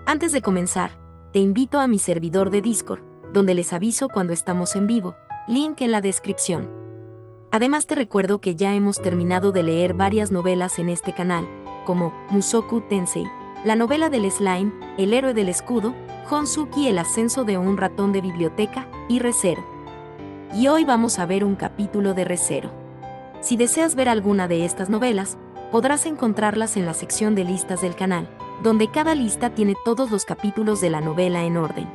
Antes de comenzar, te invito a mi servidor de Discord, donde les aviso cuando estamos en vivo, link en la descripción. Además te recuerdo que ya hemos terminado de leer varias novelas en este canal, como Mushoku Tensei, la novela del slime, El héroe del escudo, Honsuki, el ascenso de un ratón de biblioteca, y Re:Zero. Y hoy vamos a ver un capítulo de Re:Zero. Si deseas ver alguna de estas novelas, podrás encontrarlas en la sección de listas del canal, donde cada lista tiene todos los capítulos de la novela en orden.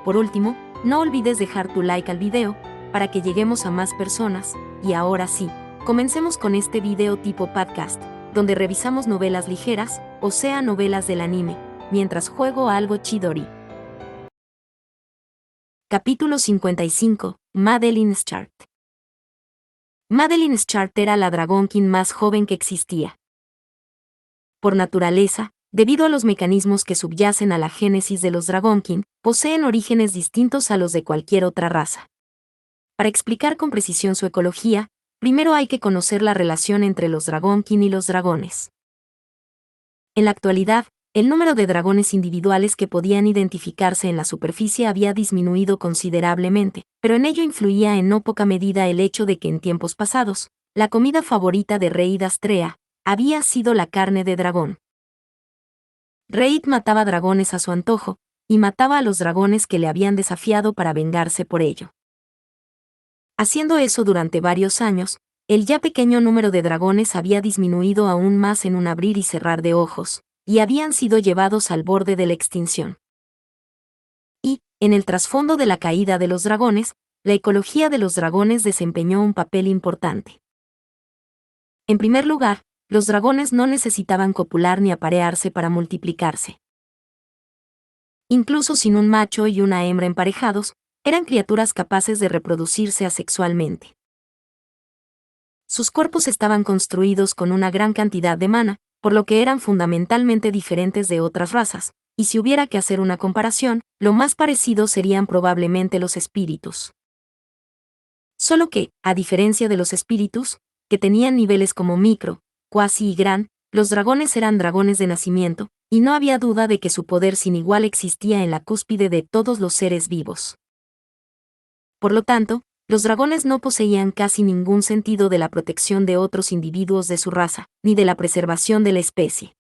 Por último, no olvides dejar tu like al video, para que lleguemos a más personas, y ahora sí, comencemos con este video tipo podcast, donde revisamos novelas ligeras, o sea novelas del anime, mientras juego a algo chidori. Capítulo 55, Madeline's Chart. Madeline's Chart era la Dragonkin más joven que existía. Por naturaleza, debido a los mecanismos que subyacen a la génesis de los Dragonkin, poseen orígenes distintos a los de cualquier otra raza. Para explicar con precisión su ecología, primero hay que conocer la relación entre los Dragonkin y los dragones. En la actualidad, el número de dragones individuales que podían identificarse en la superficie había disminuido considerablemente, pero en ello influía en no poca medida el hecho de que en tiempos pasados, la comida favorita de Reid Astrea había sido la carne de dragón. Reid mataba dragones a su antojo, y mataba a los dragones que le habían desafiado para vengarse por ello. Haciendo eso durante varios años, el ya pequeño número de dragones había disminuido aún más en un abrir y cerrar de ojos, y habían sido llevados al borde de la extinción. Y, en el trasfondo de la caída de los dragones, la ecología de los dragones desempeñó un papel importante. En primer lugar, los dragones no necesitaban copular ni aparearse para multiplicarse. Incluso sin un macho y una hembra emparejados, eran criaturas capaces de reproducirse asexualmente. Sus cuerpos estaban construidos con una gran cantidad de mana, por lo que eran fundamentalmente diferentes de otras razas, y si hubiera que hacer una comparación, lo más parecido serían probablemente los espíritus. Solo que, a diferencia de los espíritus, que tenían niveles como micro, cuasi y gran, los dragones eran dragones de nacimiento, y no había duda de que su poder sin igual existía en la cúspide de todos los seres vivos. Por lo tanto, los dragones no poseían casi ningún sentido de la protección de otros individuos de su raza, ni de la preservación de la especie.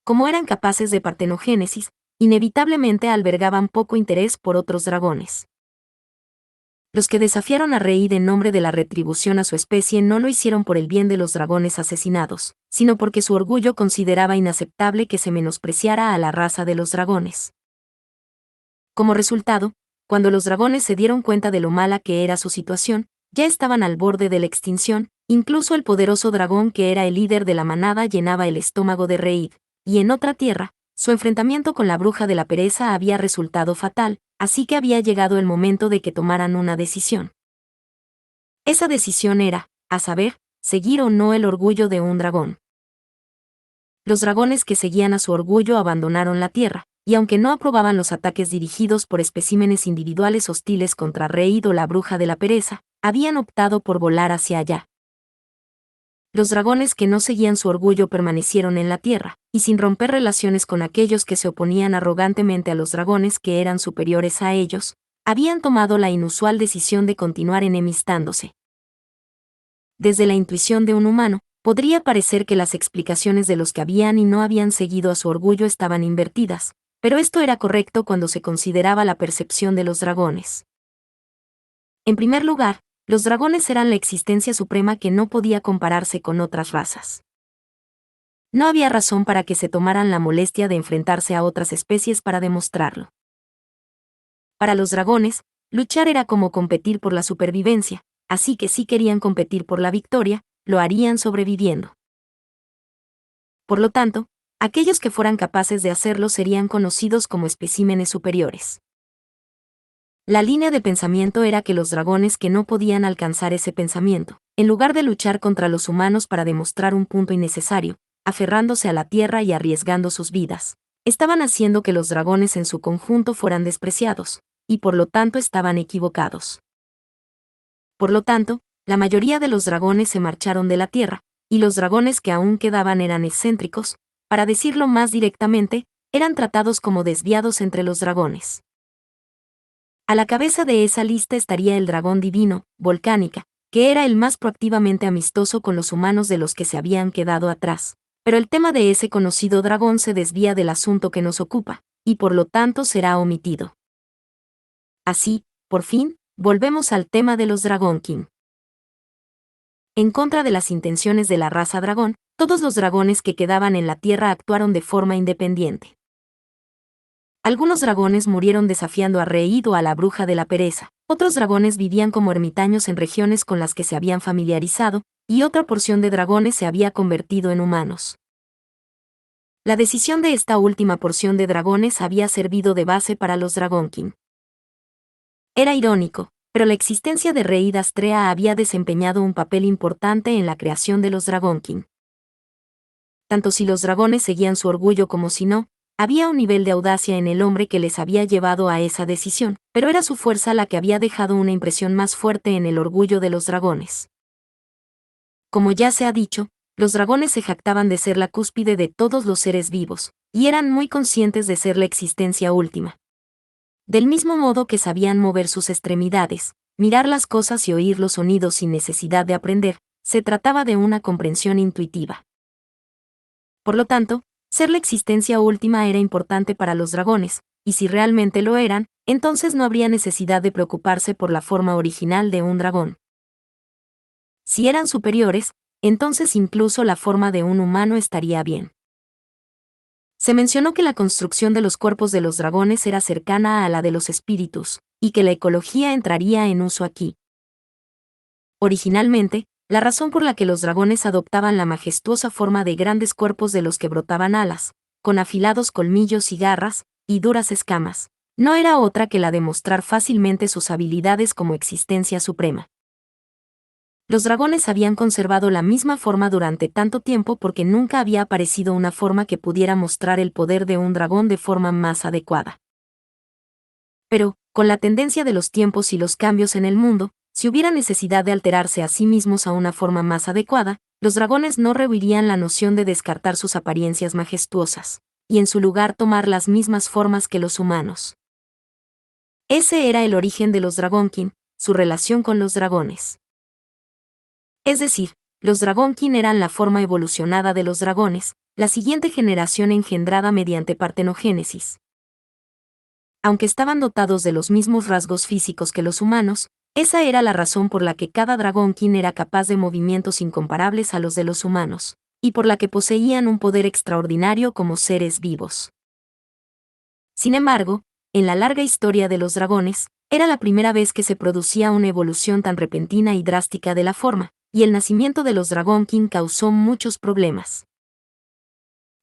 Como eran capaces de partenogénesis, inevitablemente albergaban poco interés por otros dragones. Los que desafiaron a Reid en nombre de la retribución a su especie no lo hicieron por el bien de los dragones asesinados, sino porque su orgullo consideraba inaceptable que se menospreciara a la raza de los dragones. Como resultado, cuando los dragones se dieron cuenta de lo mala que era su situación, ya estaban al borde de la extinción, incluso el poderoso dragón que era el líder de la manada llenaba el estómago de Reid, y en otra tierra, su enfrentamiento con la bruja de la pereza había resultado fatal, así que había llegado el momento de que tomaran una decisión. Esa decisión era, a saber, seguir o no el orgullo de un dragón. Los dragones que seguían a su orgullo abandonaron la tierra, y aunque no aprobaban los ataques dirigidos por especímenes individuales hostiles contra Reid o la bruja de la pereza, habían optado por volar hacia allá. Los dragones que no seguían su orgullo permanecieron en la tierra, y sin romper relaciones con aquellos que se oponían arrogantemente a los dragones que eran superiores a ellos, habían tomado la inusual decisión de continuar enemistándose. Desde la intuición de un humano, podría parecer que las explicaciones de los que habían y no habían seguido a su orgullo estaban invertidas, pero esto era correcto cuando se consideraba la percepción de los dragones. En primer lugar, los dragones eran la existencia suprema que no podía compararse con otras razas. No había razón para que se tomaran la molestia de enfrentarse a otras especies para demostrarlo. Para los dragones, luchar era como competir por la supervivencia, así que si querían competir por la victoria, lo harían sobreviviendo. Por lo tanto, aquellos que fueran capaces de hacerlo serían conocidos como especímenes superiores. La línea de pensamiento era que los dragones que no podían alcanzar ese pensamiento, en lugar de luchar contra los humanos para demostrar un punto innecesario, aferrándose a la tierra y arriesgando sus vidas, estaban haciendo que los dragones en su conjunto fueran despreciados, y por lo tanto estaban equivocados. Por lo tanto, la mayoría de los dragones se marcharon de la tierra, y los dragones que aún quedaban eran excéntricos, para decirlo más directamente, eran tratados como desviados entre los dragones. A la cabeza de esa lista estaría el dragón divino, Volcánica, que era el más proactivamente amistoso con los humanos de los que se habían quedado atrás. Pero el tema de ese conocido dragón se desvía del asunto que nos ocupa, y por lo tanto será omitido. Así, por fin, volvemos al tema de los Dragon King. En contra de las intenciones de la raza dragón, todos los dragones que quedaban en la Tierra actuaron de forma independiente. Algunos dragones murieron desafiando a Reid o a la bruja de la pereza, otros dragones vivían como ermitaños en regiones con las que se habían familiarizado, y otra porción de dragones se había convertido en humanos. La decisión de esta última porción de dragones había servido de base para los Dragon King. Era irónico, pero la existencia de Reid Astrea había desempeñado un papel importante en la creación de los Dragon King. Tanto si los dragones seguían su orgullo como si no, había un nivel de audacia en el hombre que les había llevado a esa decisión, pero era su fuerza la que había dejado una impresión más fuerte en el orgullo de los dragones. Como ya se ha dicho, los dragones se jactaban de ser la cúspide de todos los seres vivos, y eran muy conscientes de ser la existencia última. Del mismo modo que sabían mover sus extremidades, mirar las cosas y oír los sonidos sin necesidad de aprender, se trataba de una comprensión intuitiva. Por lo tanto, ser la existencia última era importante para los dragones, y si realmente lo eran, entonces no habría necesidad de preocuparse por la forma original de un dragón. Si eran superiores, entonces incluso la forma de un humano estaría bien. Se mencionó que la construcción de los cuerpos de los dragones era cercana a la de los espíritus, y que la ecología entraría en uso aquí. Originalmente, la razón por la que los dragones adoptaban la majestuosa forma de grandes cuerpos de los que brotaban alas, con afilados colmillos y garras, y duras escamas, no era otra que la de mostrar fácilmente sus habilidades como existencia suprema. Los dragones habían conservado la misma forma durante tanto tiempo porque nunca había aparecido una forma que pudiera mostrar el poder de un dragón de forma más adecuada. Pero, con la tendencia de los tiempos y los cambios en el mundo, si hubiera necesidad de alterarse a sí mismos a una forma más adecuada, los dragones no rehuirían la noción de descartar sus apariencias majestuosas, y en su lugar tomar las mismas formas que los humanos. Ese era el origen de los Dragon King, su relación con los dragones. Es decir, los Dragon King eran la forma evolucionada de los dragones, la siguiente generación engendrada mediante partenogénesis. Aunque estaban dotados de los mismos rasgos físicos que los humanos, esa era la razón por la que cada Dragon King era capaz de movimientos incomparables a los de los humanos, y por la que poseían un poder extraordinario como seres vivos. Sin embargo, en la larga historia de los dragones, era la primera vez que se producía una evolución tan repentina y drástica de la forma, y el nacimiento de los Dragon King causó muchos problemas.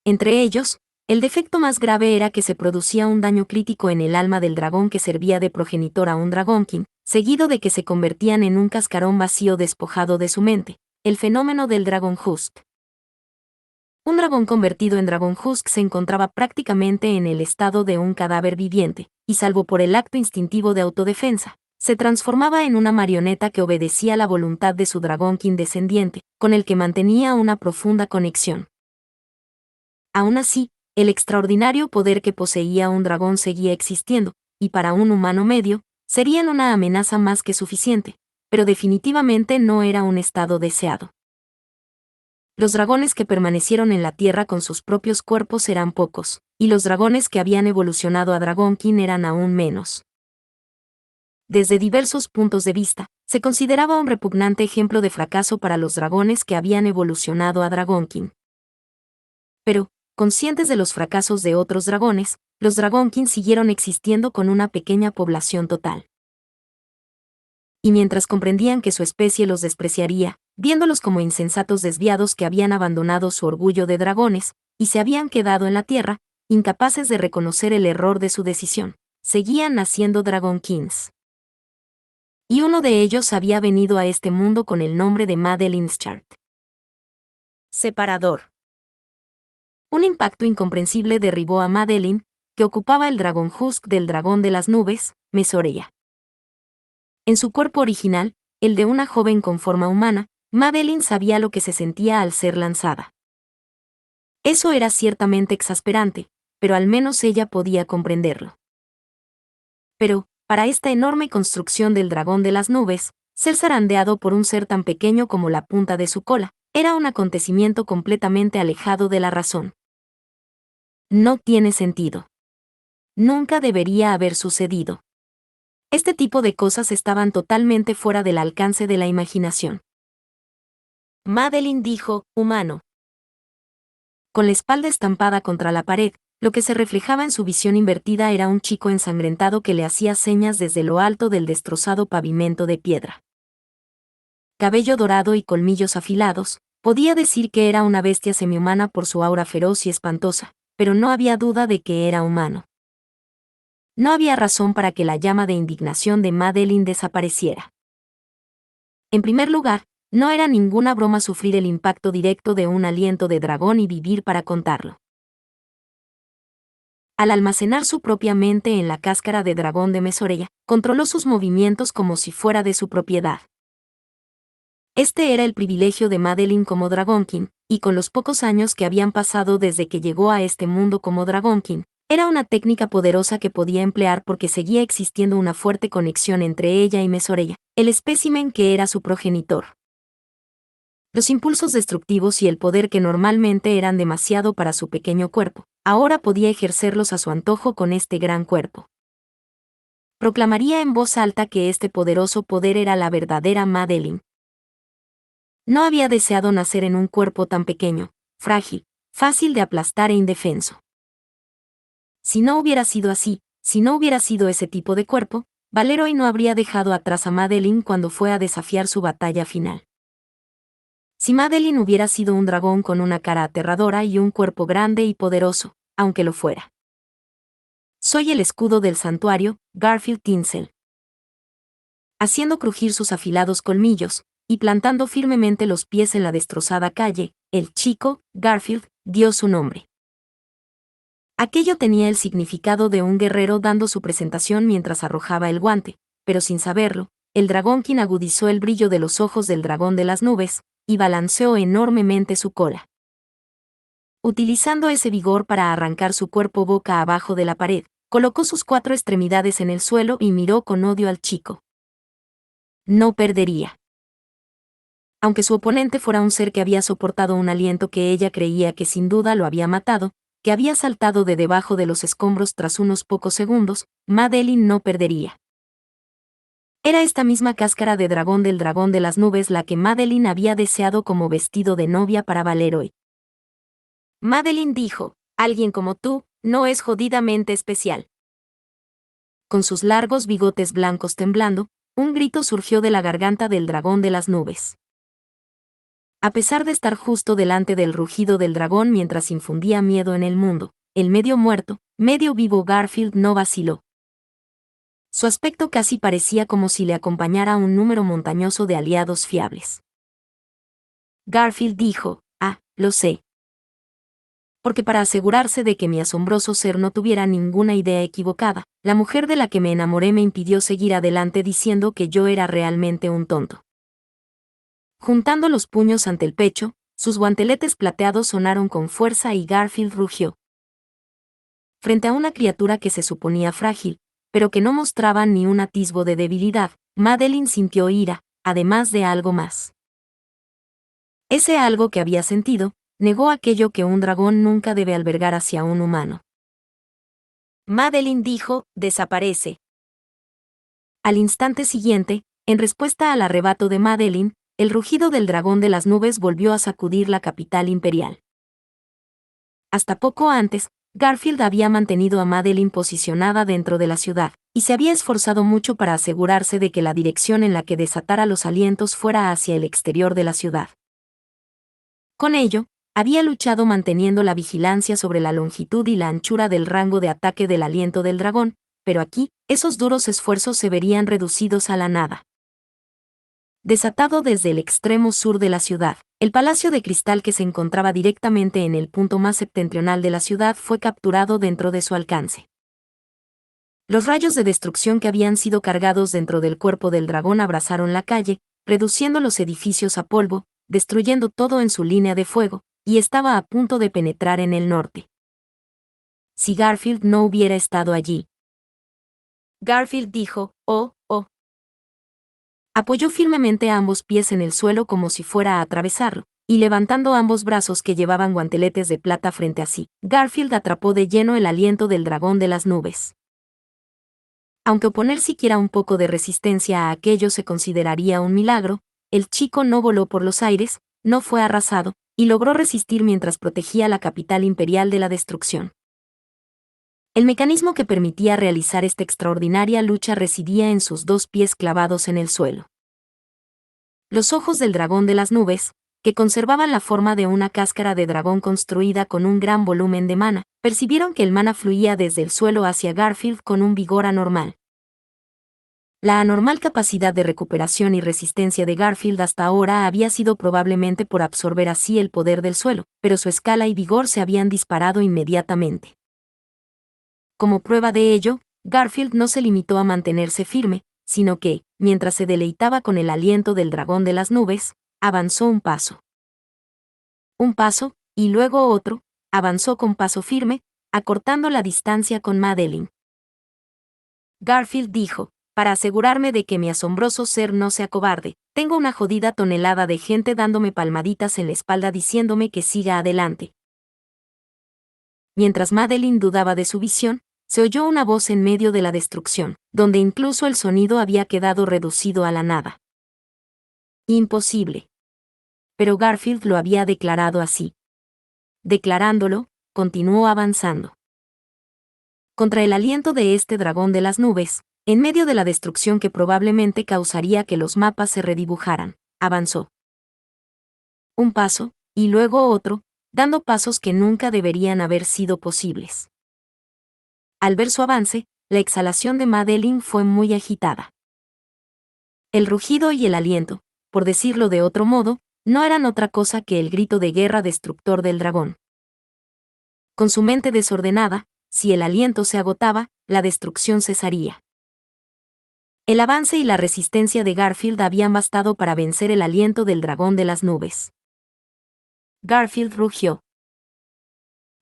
Entre ellos, el defecto más grave era que se producía un daño crítico en el alma del dragón que servía de progenitor a un Dragon King, seguido de que se convertían en un cascarón vacío despojado de su mente, el fenómeno del Dragon Husk. Un dragón convertido en Dragon Husk se encontraba prácticamente en el estado de un cadáver viviente, y salvo por el acto instintivo de autodefensa, se transformaba en una marioneta que obedecía la voluntad de su Dragon King descendiente, con el que mantenía una profunda conexión. Aún así, el extraordinario poder que poseía un dragón seguía existiendo, y para un humano medio, serían una amenaza más que suficiente, pero definitivamente no era un estado deseado. Los dragones que permanecieron en la Tierra con sus propios cuerpos eran pocos, y los dragones que habían evolucionado a Dragon King eran aún menos. Desde diversos puntos de vista, se consideraba un repugnante ejemplo de fracaso para los dragones que habían evolucionado a Dragon King. Pero, conscientes de los fracasos de otros dragones, los Dragon King siguieron existiendo con una pequeña población total. Y mientras comprendían que su especie los despreciaría, viéndolos como insensatos desviados que habían abandonado su orgullo de dragones, y se habían quedado en la tierra, incapaces de reconocer el error de su decisión, seguían naciendo Dragon Kings. Y uno de ellos había venido a este mundo con el nombre de Madeline Chart. Separador. Un impacto incomprensible derribó a Madeline, que ocupaba el Dragon Husk del dragón de las nubes, Mesorea. En su cuerpo original, el de una joven con forma humana, Madeline sabía lo que se sentía al ser lanzada. Eso era ciertamente exasperante, pero al menos ella podía comprenderlo. Pero, para esta enorme construcción del dragón de las nubes, ser zarandeado por un ser tan pequeño como la punta de su cola, era un acontecimiento completamente alejado de la razón. No tiene sentido. Nunca debería haber sucedido. Este tipo de cosas estaban totalmente fuera del alcance de la imaginación. Madeline dijo, humano. Con la espalda estampada contra la pared, lo que se reflejaba en su visión invertida era un chico ensangrentado que le hacía señas desde lo alto del destrozado pavimento de piedra. Cabello dorado y colmillos afilados, podía decir que era una bestia semihumana por su aura feroz y espantosa, pero no había duda de que era humano. No había razón para que la llama de indignación de Madeline desapareciera. En primer lugar, no era ninguna broma sufrir el impacto directo de un aliento de dragón y vivir para contarlo. Al almacenar su propia mente en la cáscara de dragón de Mesorella, controló sus movimientos como si fuera de su propiedad. Este era el privilegio de Madeline como Dragonkin, y con los pocos años que habían pasado desde que llegó a este mundo como Dragonkin, era una técnica poderosa que podía emplear porque seguía existiendo una fuerte conexión entre ella y Mesorella, el espécimen que era su progenitor. Los impulsos destructivos y el poder que normalmente eran demasiado para su pequeño cuerpo, ahora podía ejercerlos a su antojo con este gran cuerpo. Proclamaría en voz alta que este poderoso poder era la verdadera Madeline. No había deseado nacer en un cuerpo tan pequeño, frágil, fácil de aplastar e indefenso. Si no hubiera sido así, si no hubiera sido ese tipo de cuerpo, Valeroy no habría dejado atrás a Madeline cuando fue a desafiar su batalla final. Si Madeline hubiera sido un dragón con una cara aterradora y un cuerpo grande y poderoso, aunque lo fuera. Soy el escudo del santuario, Garfield Tinsel. Haciendo crujir sus afilados colmillos, y plantando firmemente los pies en la destrozada calle, el chico, Garfield, dio su nombre. Aquello tenía el significado de un guerrero dando su presentación mientras arrojaba el guante, pero sin saberlo, el Dragonkin agudizó el brillo de los ojos del dragón de las nubes, y balanceó enormemente su cola. Utilizando ese vigor para arrancar su cuerpo boca abajo de la pared, colocó sus 4 extremidades en el suelo y miró con odio al chico. No perdería. Aunque su oponente fuera un ser que había soportado un aliento que ella creía que sin duda lo había matado, que había saltado de debajo de los escombros tras unos pocos segundos, Madeline no perdería. Era esta misma cáscara de dragón del dragón de las nubes la que Madeline había deseado como vestido de novia para Valeroy. Madeline dijo, alguien como tú, no es jodidamente especial. Con sus largos bigotes blancos temblando, un grito surgió de la garganta del dragón de las nubes. A pesar de estar justo delante del rugido del dragón mientras infundía miedo en el mundo, el medio muerto, medio vivo Garfield no vaciló. Su aspecto casi parecía como si le acompañara un número montañoso de aliados fiables. Garfield dijo, lo sé. Porque para asegurarse de que mi asombroso ser no tuviera ninguna idea equivocada, la mujer de la que me enamoré me impidió seguir adelante diciendo que yo era realmente un tonto. Juntando los puños ante el pecho, sus guanteletes plateados sonaron con fuerza y Garfield rugió. Frente a una criatura que se suponía frágil, pero que no mostraba ni un atisbo de debilidad, Madeline sintió ira, además de algo más. Ese algo que había sentido, negó aquello que un dragón nunca debe albergar hacia un humano. Madeline dijo, desaparece. Al instante siguiente, en respuesta al arrebato de Madeline, el rugido del dragón de las nubes volvió a sacudir la capital imperial. Hasta poco antes, Garfield había mantenido a Madeline posicionada dentro de la ciudad, y se había esforzado mucho para asegurarse de que la dirección en la que desatara los alientos fuera hacia el exterior de la ciudad. Con ello, había luchado manteniendo la vigilancia sobre la longitud y la anchura del rango de ataque del aliento del dragón, pero aquí, esos duros esfuerzos se verían reducidos a la nada. Desatado desde el extremo sur de la ciudad, el palacio de cristal que se encontraba directamente en el punto más septentrional de la ciudad fue capturado dentro de su alcance. Los rayos de destrucción que habían sido cargados dentro del cuerpo del dragón abrazaron la calle, reduciendo los edificios a polvo, destruyendo todo en su línea de fuego, y estaba a punto de penetrar en el norte. si Garfield no hubiera estado allí. Garfield dijo, oh, oh. Apoyó firmemente ambos pies en el suelo como si fuera a atravesarlo, y levantando ambos brazos que llevaban guanteletes de plata frente a sí, Garfield atrapó de lleno el aliento del dragón de las nubes. Aunque oponer siquiera un poco de resistencia a aquello se consideraría un milagro, el chico no voló por los aires, no fue arrasado, y logró resistir mientras protegía la capital imperial de la destrucción. El mecanismo que permitía realizar esta extraordinaria lucha residía en sus dos pies clavados en el suelo. Los ojos del dragón de las nubes, que conservaban la forma de una cáscara de dragón construida con un gran volumen de mana, percibieron que el mana fluía desde el suelo hacia Garfield con un vigor anormal. La anormal capacidad de recuperación y resistencia de Garfield hasta ahora había sido probablemente por absorber así el poder del suelo, pero su escala y vigor se habían disparado inmediatamente. Como prueba de ello, Garfield no se limitó a mantenerse firme, sino que, mientras se deleitaba con el aliento del dragón de las nubes, avanzó un paso. Un paso, y luego otro, avanzó con paso firme, acortando la distancia con Madeline. Garfield dijo, para asegurarme de que mi asombroso ser no se acobarde, tengo una jodida tonelada de gente dándome palmaditas en la espalda diciéndome que siga adelante. Mientras Madeline dudaba de su visión, se oyó una voz en medio de la destrucción, donde incluso el sonido había quedado reducido a la nada. Imposible. Pero Garfield lo había declarado así. Declarándolo, continuó avanzando. Contra el aliento de este dragón de las nubes, en medio de la destrucción que probablemente causaría que los mapas se redibujaran, avanzó. Un paso, y luego otro, dando pasos que nunca deberían haber sido posibles. Al ver su avance, la exhalación de Madeline fue muy agitada. El rugido y el aliento, por decirlo de otro modo, no eran otra cosa que el grito de guerra destructor del dragón. Con su mente desordenada, si el aliento se agotaba, la destrucción cesaría. El avance y la resistencia de Garfield habían bastado para vencer el aliento del dragón de las nubes. Garfield rugió.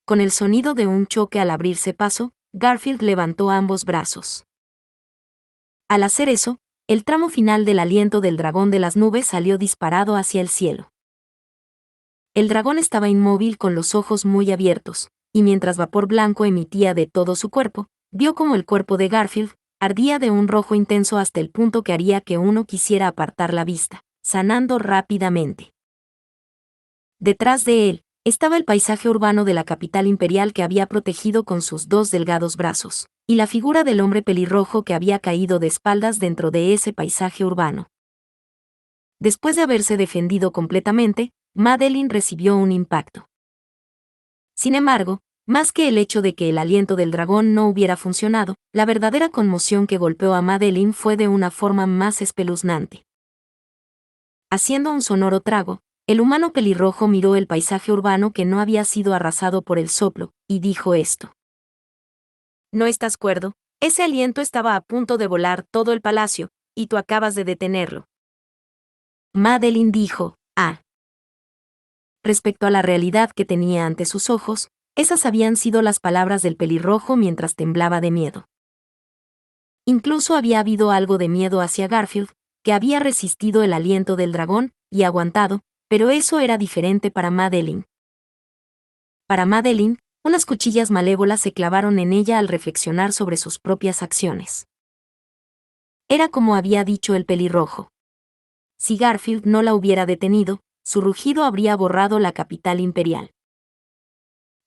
Con el sonido de un choque al abrirse paso, Garfield levantó ambos brazos. Al hacer eso, el tramo final del aliento del dragón de las nubes salió disparado hacia el cielo. El dragón estaba inmóvil con los ojos muy abiertos, y mientras vapor blanco emitía de todo su cuerpo, vio como el cuerpo de Garfield ardía de un rojo intenso hasta el punto que haría que uno quisiera apartar la vista, sanando rápidamente. Detrás de él, estaba el paisaje urbano de la capital imperial que había protegido con sus dos delgados brazos, y la figura del hombre pelirrojo que había caído de espaldas dentro de ese paisaje urbano. Después de haberse defendido completamente, Madeline recibió un impacto. Sin embargo, más que el hecho de que el aliento del dragón no hubiera funcionado, la verdadera conmoción que golpeó a Madeline fue de una forma más espeluznante. Haciendo un sonoro trago, el humano pelirrojo miró el paisaje urbano que no había sido arrasado por el soplo, y dijo esto. No estás cuerdo, ese aliento estaba a punto de volar todo el palacio, y tú acabas de detenerlo. Madeline dijo, ah. Respecto a la realidad que tenía ante sus ojos, esas habían sido las palabras del pelirrojo mientras temblaba de miedo. Incluso había habido algo de miedo hacia Garfield, que había resistido el aliento del dragón, y aguantado, pero eso era diferente para Madeline. Para Madeline, unas cuchillas malévolas se clavaron en ella al reflexionar sobre sus propias acciones. Era como había dicho el pelirrojo. Si Garfield no la hubiera detenido, su rugido habría borrado la capital imperial.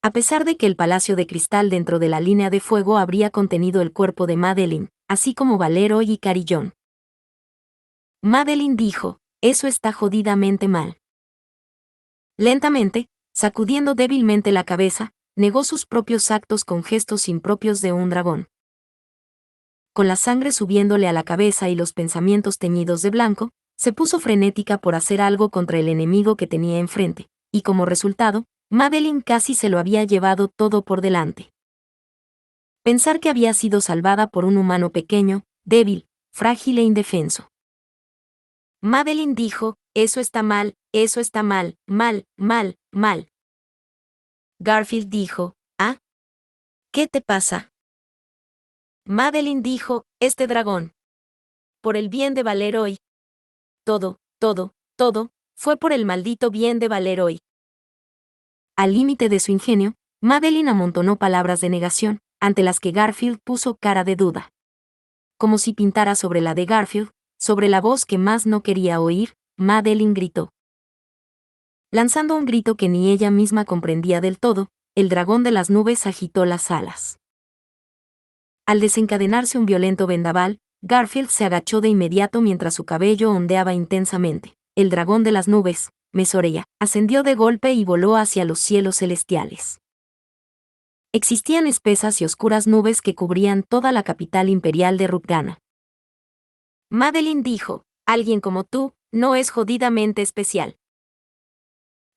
A pesar de que el palacio de cristal dentro de la línea de fuego habría contenido el cuerpo de Madeline, así como Valero y Carillón. Madeline dijo, eso está jodidamente mal. Lentamente, sacudiendo débilmente la cabeza, negó sus propios actos con gestos impropios de un dragón. Con la sangre subiéndole a la cabeza y los pensamientos teñidos de blanco, se puso frenética por hacer algo contra el enemigo que tenía enfrente, y como resultado, Madeline casi se lo había llevado todo por delante. Pensar que había sido salvada por un humano pequeño, débil, frágil e indefenso. Madeline dijo, eso está mal, mal, mal, mal, mal. Garfield dijo, ah. ¿Qué te pasa? Madeline dijo, este dragón. Por el bien de Valeroy. Todo, fue por el maldito bien de Valeroy. Al límite de su ingenio, Madeline amontonó palabras de negación, ante las que Garfield puso cara de duda. Como si pintara sobre la de Garfield, sobre la voz que más no quería oír, Madeline gritó. Lanzando un grito que ni ella misma comprendía del todo, el dragón de las nubes agitó las alas. Al desencadenarse un violento vendaval, Garfield se agachó de inmediato mientras su cabello ondeaba intensamente. El dragón de las nubes, Mesoreya, ascendió de golpe y voló hacia los cielos celestiales. Existían espesas y oscuras nubes que cubrían toda la capital imperial de Rutgana. Madeline dijo, alguien como tú, no es jodidamente especial.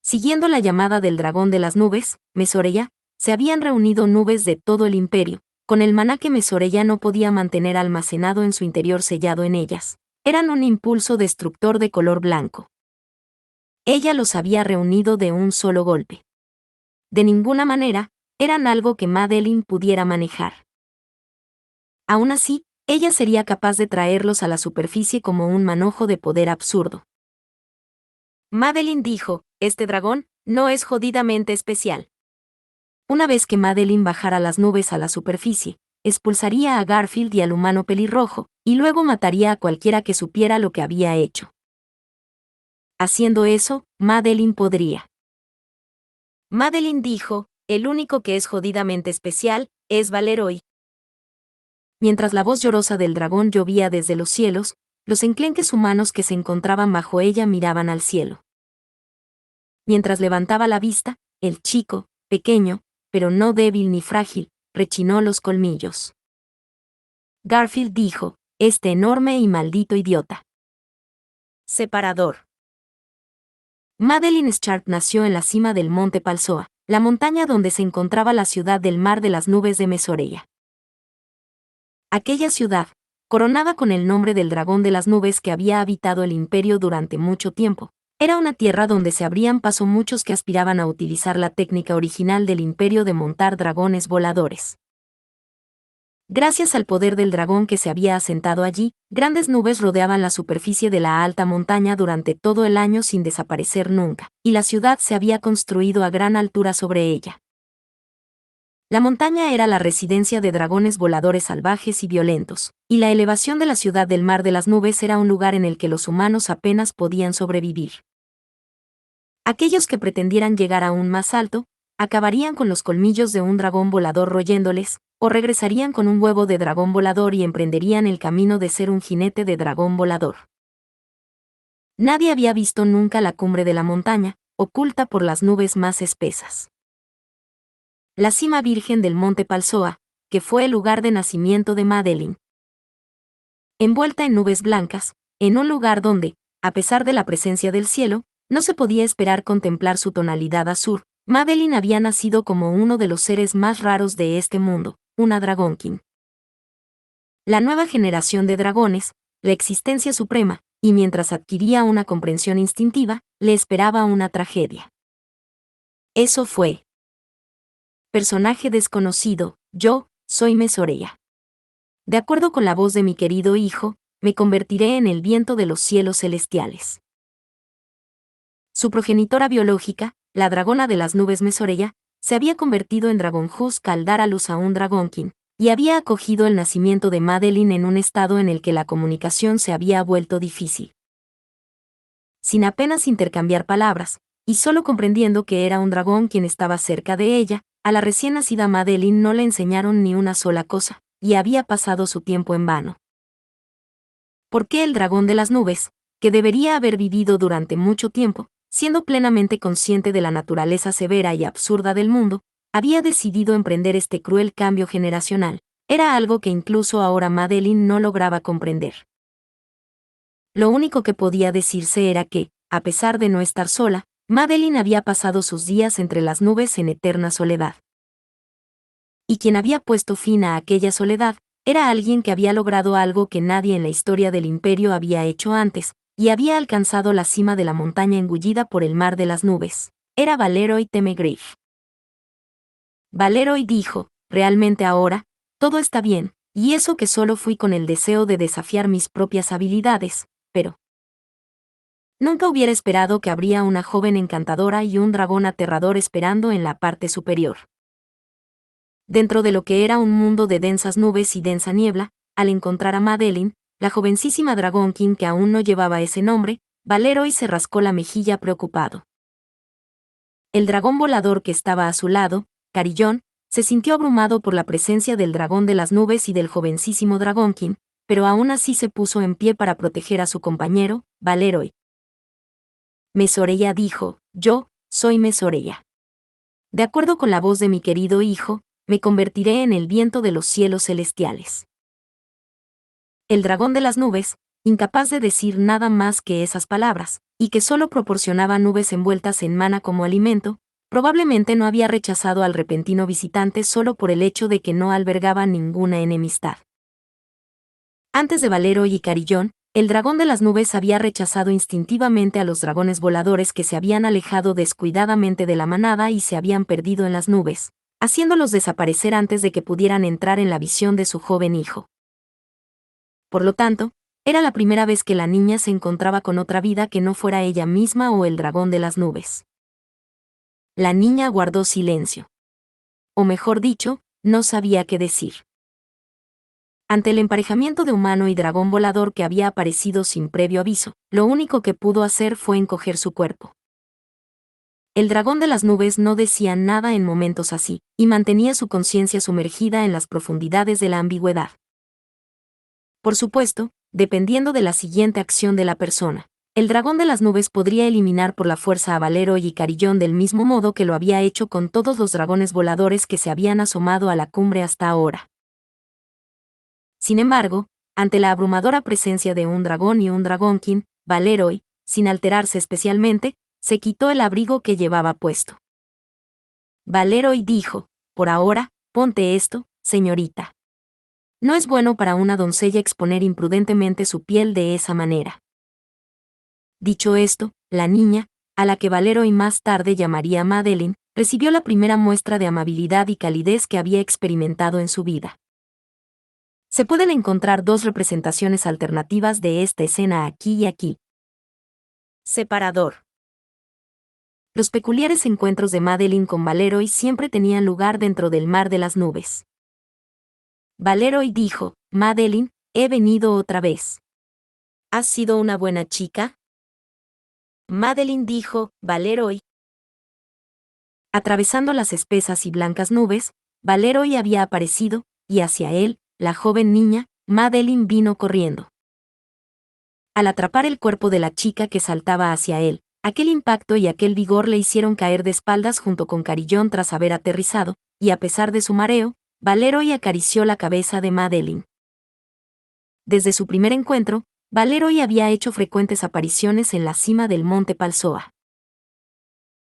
Siguiendo la llamada del dragón de las nubes, Mesoreya, se habían reunido nubes de todo el imperio, con el maná que Mesoreya no podía mantener almacenado en su interior sellado en ellas. Eran un impulso destructor de color blanco. Ella los había reunido de un solo golpe. De ninguna manera, eran algo que Madeline pudiera manejar. Aún así, ella sería capaz de traerlos a la superficie como un manojo de poder absurdo. Madeline dijo, este dragón, no es jodidamente especial. Una vez que Madeline bajara las nubes a la superficie, expulsaría a Garfield y al humano pelirrojo, y luego mataría a cualquiera que supiera lo que había hecho. Haciendo eso, Madeline podría. Madeline dijo, el único que es jodidamente especial, es Valeroy. Mientras la voz llorosa del dragón llovía desde los cielos, los enclenques humanos que se encontraban bajo ella miraban al cielo. Mientras levantaba la vista, el chico, pequeño, pero no débil ni frágil, rechinó los colmillos. Garfield dijo, este enorme y maldito idiota. Separador. Madeline Sharp nació en la cima del monte Palsoa, la montaña donde se encontraba la ciudad del mar de las nubes de Mesoreya. Aquella ciudad, coronada con el nombre del dragón de las nubes que había habitado el imperio durante mucho tiempo, era una tierra donde se abrían paso muchos que aspiraban a utilizar la técnica original del imperio de montar dragones voladores. Gracias al poder del dragón que se había asentado allí, grandes nubes rodeaban la superficie de la alta montaña durante todo el año sin desaparecer nunca, y la ciudad se había construido a gran altura sobre ella. La montaña era la residencia de dragones voladores salvajes y violentos, y la elevación de la ciudad del mar de las nubes era un lugar en el que los humanos apenas podían sobrevivir. Aquellos que pretendieran llegar aún más alto, acabarían con los colmillos de un dragón volador royéndoles, o regresarían con un huevo de dragón volador y emprenderían el camino de ser un jinete de dragón volador. Nadie había visto nunca la cumbre de la montaña, oculta por las nubes más espesas. La cima virgen del monte Palsoa, que fue el lugar de nacimiento de Madeline. Envuelta en nubes blancas, en un lugar donde, a pesar de la presencia del cielo, no se podía esperar contemplar su tonalidad azul, Madeline había nacido como uno de los seres más raros de este mundo, una Dragonkin. La nueva generación de dragones, la existencia suprema, y mientras adquiría una comprensión instintiva, le esperaba una tragedia. Eso fue. Personaje desconocido, yo, soy Mesoreya. De acuerdo con la voz de mi querido hijo, me convertiré en el viento de los cielos celestiales. Su progenitora biológica, la dragona de las nubes Mesoreya, se había convertido en Dragonhus Caldaralus a un Dragonkin, y había acogido el nacimiento de Madeline en un estado en el que la comunicación se había vuelto difícil. Sin apenas intercambiar palabras, y solo comprendiendo que era un dragón quien estaba cerca de ella, a la recién nacida Madeline no le enseñaron ni una sola cosa, y había pasado su tiempo en vano. ¿Por qué el dragón de las nubes, que debería haber vivido durante mucho tiempo, siendo plenamente consciente de la naturaleza severa y absurda del mundo, había decidido emprender este cruel cambio generacional? Era algo que incluso ahora Madeline no lograba comprender. Lo único que podía decirse era que, a pesar de no estar sola, Madeline había pasado sus días entre las nubes en eterna soledad. Y quien había puesto fin a aquella soledad, era alguien que había logrado algo que nadie en la historia del imperio había hecho antes, y había alcanzado la cima de la montaña engullida por el mar de las nubes. Era Valeroy Temegriff. Valeroy dijo, realmente ahora, todo está bien, y eso que solo fui con el deseo de desafiar mis propias habilidades, pero nunca hubiera esperado que habría una joven encantadora y un dragón aterrador esperando en la parte superior. Dentro de lo que era un mundo de densas nubes y densa niebla, al encontrar a Madeline, la jovencísima Dragonkin que aún no llevaba ese nombre, Valeroy se rascó la mejilla preocupado. El dragón volador que estaba a su lado, Carillón, se sintió abrumado por la presencia del dragón de las nubes y del jovencísimo Dragonkin, pero aún así se puso en pie para proteger a su compañero, Valeroy. Mesoreya dijo, yo, soy Mesoreya. De acuerdo con la voz de mi querido hijo, me convertiré en el viento de los cielos celestiales. El dragón de las nubes, incapaz de decir nada más que esas palabras, y que solo proporcionaba nubes envueltas en mana como alimento, probablemente no había rechazado al repentino visitante solo por el hecho de que no albergaba ninguna enemistad. Antes de Valeroy y Carillón, el dragón de las nubes había rechazado instintivamente a los dragones voladores que se habían alejado descuidadamente de la manada y se habían perdido en las nubes, haciéndolos desaparecer antes de que pudieran entrar en la visión de su joven hijo. Por lo tanto, era la primera vez que la niña se encontraba con otra vida que no fuera ella misma o el dragón de las nubes. La niña guardó silencio. O mejor dicho, no sabía qué decir. Ante el emparejamiento de humano y dragón volador que había aparecido sin previo aviso, lo único que pudo hacer fue encoger su cuerpo. El dragón de las nubes no decía nada en momentos así, y mantenía su conciencia sumergida en las profundidades de la ambigüedad. Por supuesto, dependiendo de la siguiente acción de la persona, el dragón de las nubes podría eliminar por la fuerza a Valeroy y Carillón del mismo modo que lo había hecho con todos los dragones voladores que se habían asomado a la cumbre hasta ahora. Sin embargo, ante la abrumadora presencia de un dragón y un Dragonkin, Valeroy, sin alterarse especialmente, se quitó el abrigo que llevaba puesto. Valeroy dijo, por ahora, ponte esto, señorita. No es bueno para una doncella exponer imprudentemente su piel de esa manera. Dicho esto, la niña, a la que Valeroy más tarde llamaría Madeline, recibió la primera muestra de amabilidad y calidez que había experimentado en su vida. Se pueden encontrar dos representaciones alternativas de esta escena aquí y aquí. Separador. Los peculiares encuentros de Madeline con Valeroy siempre tenían lugar dentro del mar de las nubes. Valeroy dijo, Madeline, he venido otra vez. ¿Has sido una buena chica? Madeline dijo, Valeroy. Atravesando las espesas y blancas nubes, Valeroy había aparecido, y hacia él, la joven niña, Madeline vino corriendo. Al atrapar el cuerpo de la chica que saltaba hacia él, aquel impacto y aquel vigor le hicieron caer de espaldas junto con Carillón tras haber aterrizado, y a pesar de su mareo, Valeroy acarició la cabeza de Madeline. Desde su primer encuentro, Valeroy había hecho frecuentes apariciones en la cima del monte Palsoa.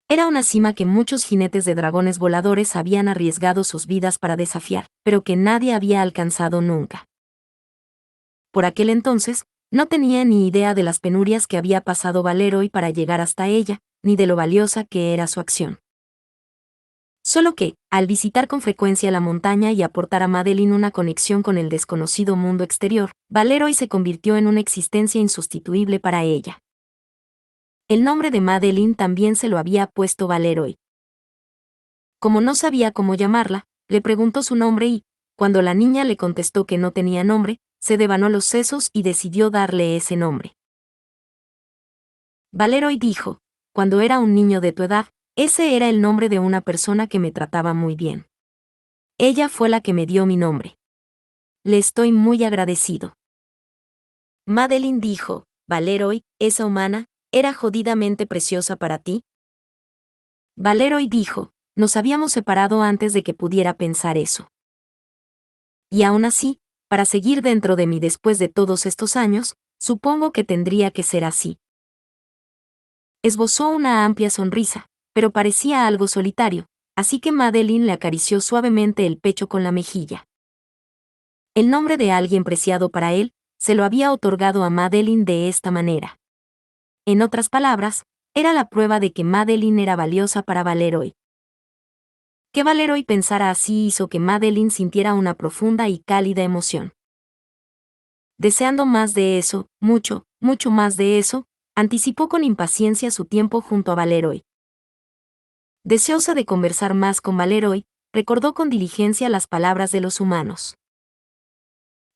Era una cima que muchos jinetes de dragones voladores habían arriesgado sus vidas para desafiar, pero que nadie había alcanzado nunca. Por aquel entonces, no tenía ni idea de las penurias que había pasado Valeroy para llegar hasta ella, ni de lo valiosa que era su acción. Solo que, al visitar con frecuencia la montaña y aportar a Madeline una conexión con el desconocido mundo exterior, Valeroy se convirtió en una existencia insustituible para ella. El nombre de Madeline también se lo había puesto Valeroy. Como no sabía cómo llamarla, le preguntó su nombre y, cuando la niña le contestó que no tenía nombre, se devanó los sesos y decidió darle ese nombre. Valeroy dijo, cuando era un niño de tu edad, ese era el nombre de una persona que me trataba muy bien. Ella fue la que me dio mi nombre. Le estoy muy agradecido. Madeline dijo, Valeroy, esa humana, ¿era jodidamente preciosa para ti? Valeroy dijo, nos habíamos separado antes de que pudiera pensar eso. Y aún así, para seguir dentro de mí después de todos estos años, supongo que tendría que ser así. Esbozó una amplia sonrisa, pero parecía algo solitario, así que Madeline le acarició suavemente el pecho con la mejilla. El nombre de alguien preciado para él, se lo había otorgado a Madeline de esta manera. En otras palabras, era la prueba de que Madeline era valiosa para Valeroy. Que Valeroy pensara así hizo que Madeline sintiera una profunda y cálida emoción. Deseando más de eso, mucho, mucho más de eso, anticipó con impaciencia su tiempo junto a Valeroy. Deseosa de conversar más con Valeroy, recordó con diligencia las palabras de los humanos.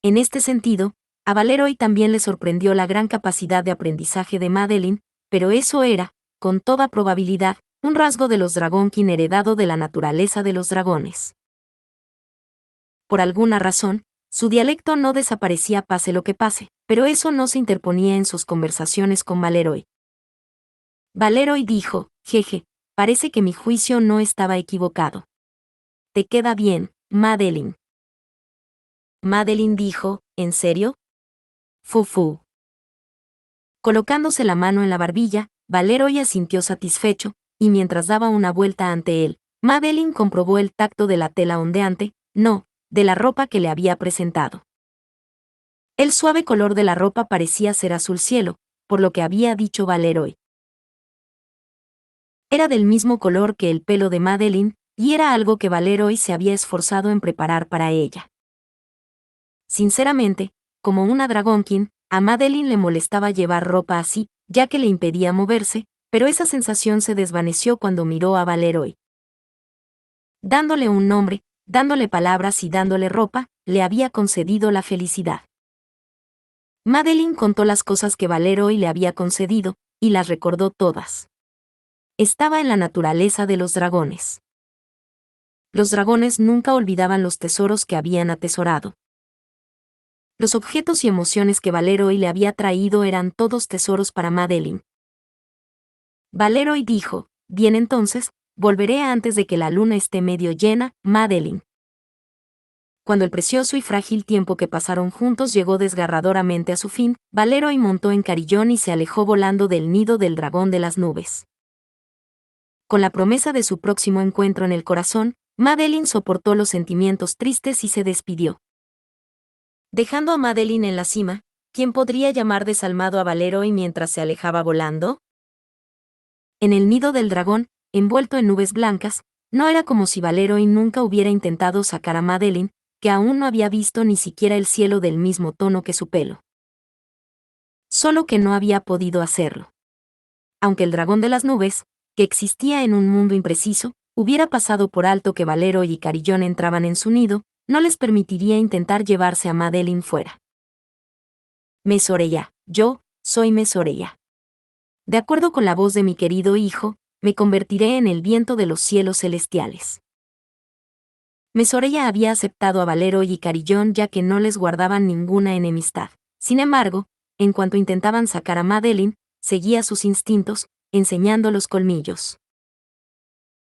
En este sentido, a Valeroy también le sorprendió la gran capacidad de aprendizaje de Madeline, pero eso era, con toda probabilidad, un rasgo de los Dragonkin heredado de la naturaleza de los dragones. Por alguna razón, su dialecto no desaparecía pase lo que pase, pero eso no se interponía en sus conversaciones con Valeroy. Valeroy dijo, jeje, parece que mi juicio no estaba equivocado. Te queda bien, Madeline. Madeline dijo, ¿en serio? Fu. Colocándose la mano en la barbilla, Valeroy asintió satisfecho, y mientras daba una vuelta ante él, Madeline comprobó el tacto de la tela ondeante, no, de la ropa que le había presentado. El suave color de la ropa parecía ser azul cielo, por lo que había dicho Valeroy. Era del mismo color que el pelo de Madeline, y era algo que Valeroy se había esforzado en preparar para ella. Sinceramente, como una Dragonkin, a Madeline le molestaba llevar ropa así, ya que le impedía moverse, pero esa sensación se desvaneció cuando miró a Valeroy. Dándole un nombre, dándole palabras y dándole ropa, le había concedido la felicidad. Madeline contó las cosas que Valeroy le había concedido, y las recordó todas. Estaba en la naturaleza de los dragones. Los dragones nunca olvidaban los tesoros que habían atesorado. Los objetos y emociones que Valeroy le había traído eran todos tesoros para Madeline. Valeroy dijo, bien entonces, volveré antes de que la luna esté medio llena, Madeline. Cuando el precioso y frágil tiempo que pasaron juntos llegó desgarradoramente a su fin, Valeroy montó en Carillón y se alejó volando del nido del dragón de las nubes. Con la promesa de su próximo encuentro en el corazón, Madeline soportó los sentimientos tristes y se despidió. Dejando a Madeline en la cima, ¿quién podría llamar desalmado a Valeroy mientras se alejaba volando? En el nido del dragón, envuelto en nubes blancas, no era como si Valeroy nunca hubiera intentado sacar a Madeline, que aún no había visto ni siquiera el cielo del mismo tono que su pelo. Solo que no había podido hacerlo. Aunque el dragón de las nubes, que existía en un mundo impreciso, hubiera pasado por alto que Valeroy y Carillón entraban en su nido, no les permitiría intentar llevarse a Madeline fuera. Mesoreya, yo, soy Mesoreya. De acuerdo con la voz de mi querido hijo, me convertiré en el viento de los cielos celestiales. Mesoreya había aceptado a Valeroy y Carillón ya que no les guardaban ninguna enemistad. Sin embargo, en cuanto intentaban sacar a Madeline, seguía sus instintos, enseñando los colmillos.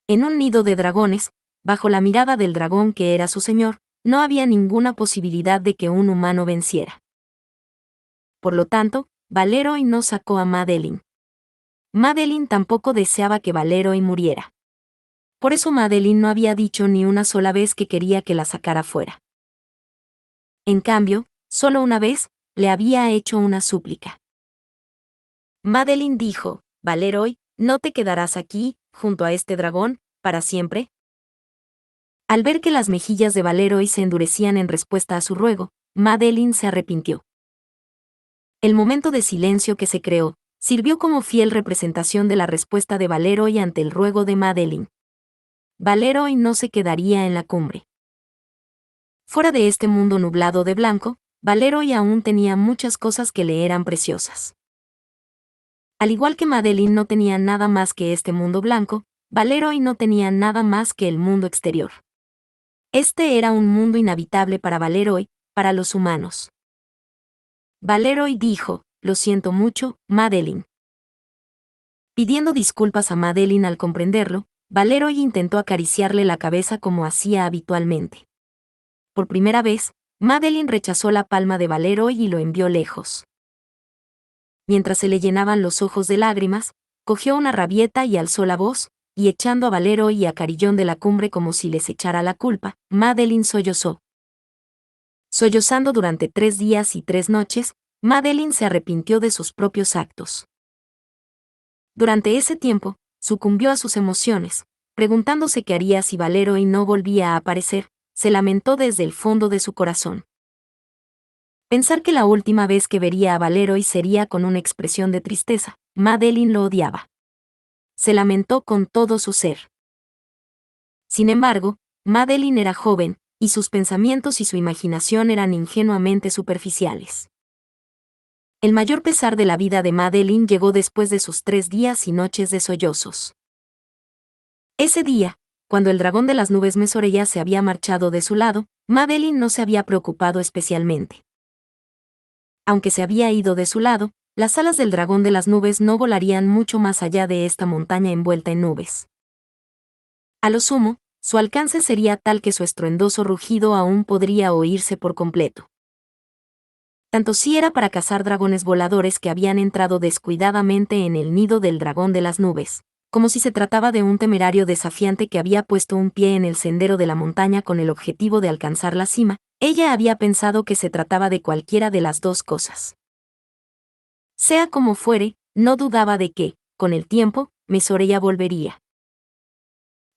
En un nido de dragones, bajo la mirada del dragón que era su señor, no había ninguna posibilidad de que un humano venciera. Por lo tanto, Valeroy no sacó a Madeline. Madeline tampoco deseaba que Valeroy muriera. Por eso Madeline no había dicho ni una sola vez que quería que la sacara fuera. En cambio, solo una vez, le había hecho una súplica. Madeline dijo, Valeroy, ¿no te quedarás aquí, junto a este dragón, para siempre? Al ver que las mejillas de Valeroy se endurecían en respuesta a su ruego, Madeline se arrepintió. El momento de silencio que se creó, sirvió como fiel representación de la respuesta de Valeroy ante el ruego de Madeline. Valeroy no se quedaría en la cumbre. Fuera de este mundo nublado de blanco, Valeroy aún tenía muchas cosas que le eran preciosas. Al igual que Madeline no tenía nada más que este mundo blanco, Valeroy no tenía nada más que el mundo exterior. Este era un mundo inhabitable para Valeroy, para los humanos. Valeroy dijo, lo siento mucho, Madeline. Pidiendo disculpas a Madeline al comprenderlo, Valeroy intentó acariciarle la cabeza como hacía habitualmente. Por primera vez, Madeline rechazó la palma de Valeroy y lo envió lejos. Mientras se le llenaban los ojos de lágrimas, cogió una rabieta y alzó la voz, y echando a Valeroy y a Carillón de la cumbre como si les echara la culpa, Madeline sollozó. Sollozando durante 3 días y 3 noches, Madeline se arrepintió de sus propios actos. Durante ese tiempo, sucumbió a sus emociones, preguntándose qué haría si Valeroy no volvía a aparecer, se lamentó desde el fondo de su corazón. Pensar que la última vez que vería a Valeroy sería con una expresión de tristeza. Madeline lo odiaba. Se lamentó con todo su ser. Sin embargo, Madeline era joven, y sus pensamientos y su imaginación eran ingenuamente superficiales. El mayor pesar de la vida de Madeline llegó después de sus 3 días y noches de sollozos. Ese día, cuando el dragón de las nubes Mesoreya se había marchado de su lado, Madeline no se había preocupado especialmente. Aunque se había ido de su lado, las alas del dragón de las nubes no volarían mucho más allá de esta montaña envuelta en nubes. A lo sumo, su alcance sería tal que su estruendoso rugido aún podría oírse por completo. Tanto si era para cazar dragones voladores que habían entrado descuidadamente en el nido del dragón de las nubes, como si se trataba de un temerario desafiante que había puesto un pie en el sendero de la montaña con el objetivo de alcanzar la cima, ella había pensado que se trataba de cualquiera de las dos cosas. Sea como fuere, no dudaba de que, con el tiempo, Mesoreya volvería.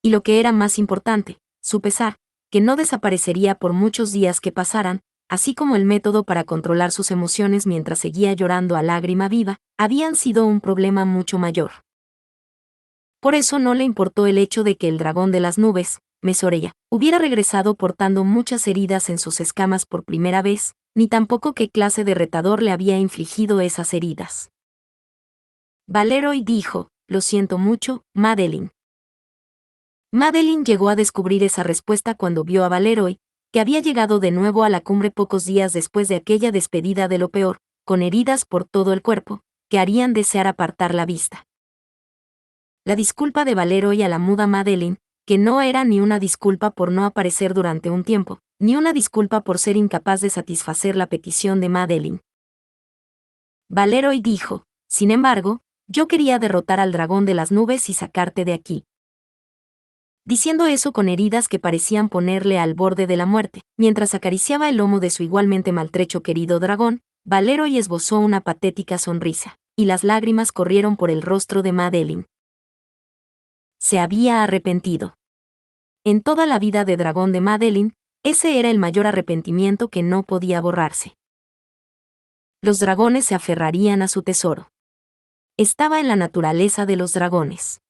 Y lo que era más importante, su pesar, que no desaparecería por muchos días que pasaran, así como el método para controlar sus emociones mientras seguía llorando a lágrima viva, habían sido un problema mucho mayor. Por eso no le importó el hecho de que el dragón de las nubes, Mesoreya, hubiera regresado portando muchas heridas en sus escamas por primera vez, ni tampoco qué clase de retador le había infligido esas heridas. Valeroy dijo, lo siento mucho, Madeline. Madeline llegó a descubrir esa respuesta cuando vio a Valeroy, que había llegado de nuevo a la cumbre pocos días después de aquella despedida de lo peor, con heridas por todo el cuerpo, que harían desear apartar la vista. La disculpa de Valeroy a la muda Madeline, que no era ni una disculpa por no aparecer durante un tiempo, ni una disculpa por ser incapaz de satisfacer la petición de Madeline. Valeroy dijo, sin embargo, yo quería derrotar al dragón de las nubes y sacarte de aquí. Diciendo eso con heridas que parecían ponerle al borde de la muerte, mientras acariciaba el lomo de su igualmente maltrecho querido dragón, Valeroy esbozó una patética sonrisa, y las lágrimas corrieron por el rostro de Madeline. Se había arrepentido. En toda la vida de dragón de Madeline, ese era el mayor arrepentimiento que no podía borrarse. Los dragones se aferrarían a su tesoro. Estaba en la naturaleza de los dragones.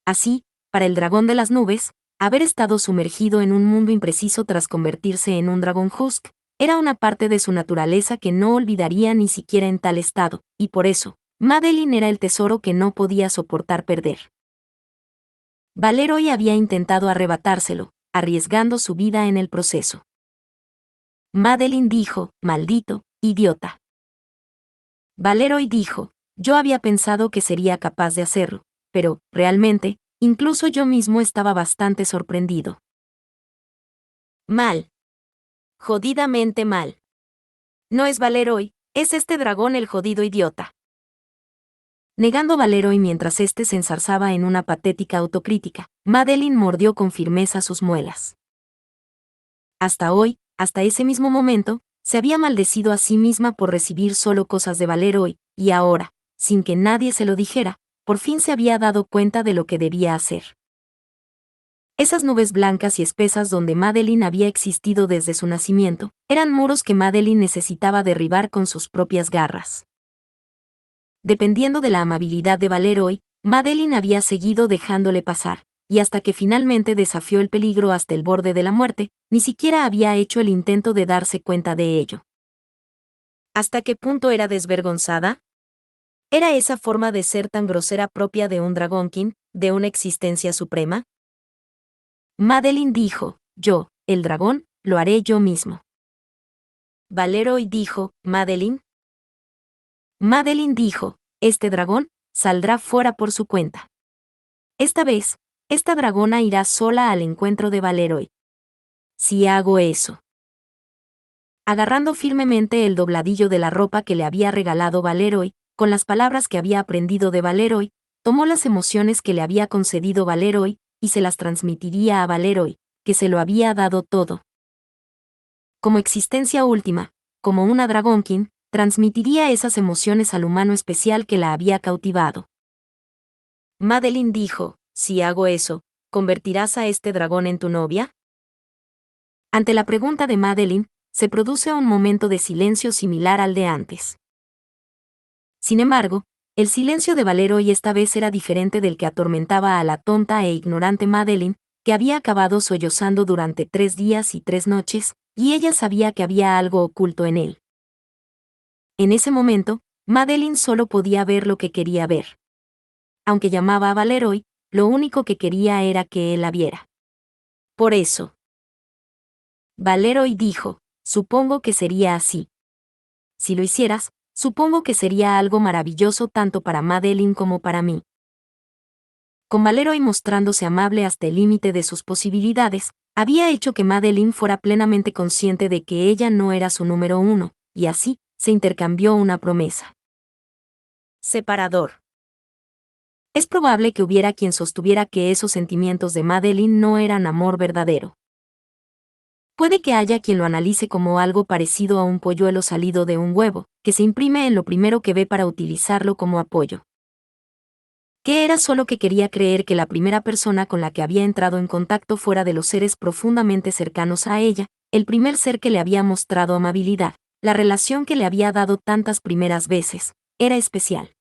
Así, para el dragón de las nubes, haber estado sumergido en un mundo impreciso tras convertirse en un dragón Husk, era una parte de su naturaleza que no olvidaría ni siquiera en tal estado, y por eso, Madeline era el tesoro que no podía soportar perder. Valeroy había intentado arrebatárselo, arriesgando su vida en el proceso. Madeline dijo, maldito, idiota. Valeroy dijo, yo había pensado que sería capaz de hacerlo, pero, realmente, incluso yo mismo estaba bastante sorprendido. Mal. Jodidamente mal. No es Valeroy, es este dragón el jodido idiota. Negando Valeroy mientras éste se enzarzaba en una patética autocrítica, Madeline mordió con firmeza sus muelas. Hasta hoy, hasta ese mismo momento, se había maldecido a sí misma por recibir solo cosas de Valeroy, y ahora, sin que nadie se lo dijera, por fin se había dado cuenta de lo que debía hacer. Esas nubes blancas y espesas donde Madeline había existido desde su nacimiento, eran muros que Madeline necesitaba derribar con sus propias garras. Dependiendo de la amabilidad de Valeroy, Madeline había seguido dejándole pasar, y hasta que finalmente desafió el peligro hasta el borde de la muerte, ni siquiera había hecho el intento de darse cuenta de ello. ¿Hasta qué punto era desvergonzada? ¿Era esa forma de ser tan grosera propia de un Dragonkin, de una existencia suprema? Madeline dijo, yo, el dragón, lo haré yo mismo. Valeroy dijo, Madeline. Madeline dijo, este dragón, saldrá fuera por su cuenta. Esta vez, esta dragona irá sola al encuentro de Valeroy. Si hago eso. Agarrando firmemente el dobladillo de la ropa que le había regalado Valeroy, con las palabras que había aprendido de Valeroy, tomó las emociones que le había concedido Valeroy, y se las transmitiría a Valeroy, que se lo había dado todo. Como existencia última, como una Dragonkin, transmitiría esas emociones al humano especial que la había cautivado. Madeline dijo, si hago eso, ¿convertirás a este dragón en tu novia? Ante la pregunta de Madeline, se produce un momento de silencio similar al de antes. Sin embargo, el silencio de Valeroy esta vez era diferente del que atormentaba a la tonta e ignorante Madeline, que había acabado sollozando durante 3 días y 3 noches, y ella sabía que había algo oculto en él. En ese momento, Madeline solo podía ver lo que quería ver. Aunque llamaba a Valeroy, lo único que quería era que él la viera. Por eso. Valeroy dijo, supongo que sería así. Si lo hicieras, supongo que sería algo maravilloso tanto para Madeline como para mí. Con Valeroy mostrándose amable hasta el límite de sus posibilidades, había hecho que Madeline fuera plenamente consciente de que ella no era su número uno, y así, se intercambió una promesa. Separador. Es probable que hubiera quien sostuviera que esos sentimientos de Madeline no eran amor verdadero. Puede que haya quien lo analice como algo parecido a un polluelo salido de un huevo, que se imprime en lo primero que ve para utilizarlo como apoyo. Que era solo que quería creer que la primera persona con la que había entrado en contacto fuera de los seres profundamente cercanos a ella, el primer ser que le había mostrado amabilidad, la relación que le había dado tantas primeras veces, era especial.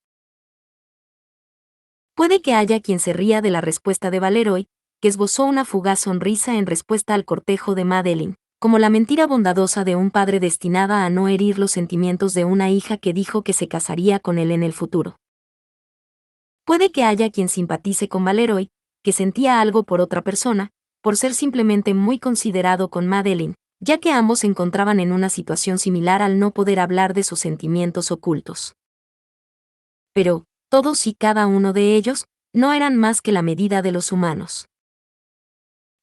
Puede que haya quien se ría de la respuesta de Valeroy, que esbozó una fugaz sonrisa en respuesta al cortejo de Madeline, como la mentira bondadosa de un padre destinada a no herir los sentimientos de una hija que dijo que se casaría con él en el futuro. Puede que haya quien simpatice con Valeroy, que sentía algo por otra persona, por ser simplemente muy considerado con Madeline, ya que ambos se encontraban en una situación similar al no poder hablar de sus sentimientos ocultos. Pero, todos y cada uno de ellos, no eran más que la medida de los humanos.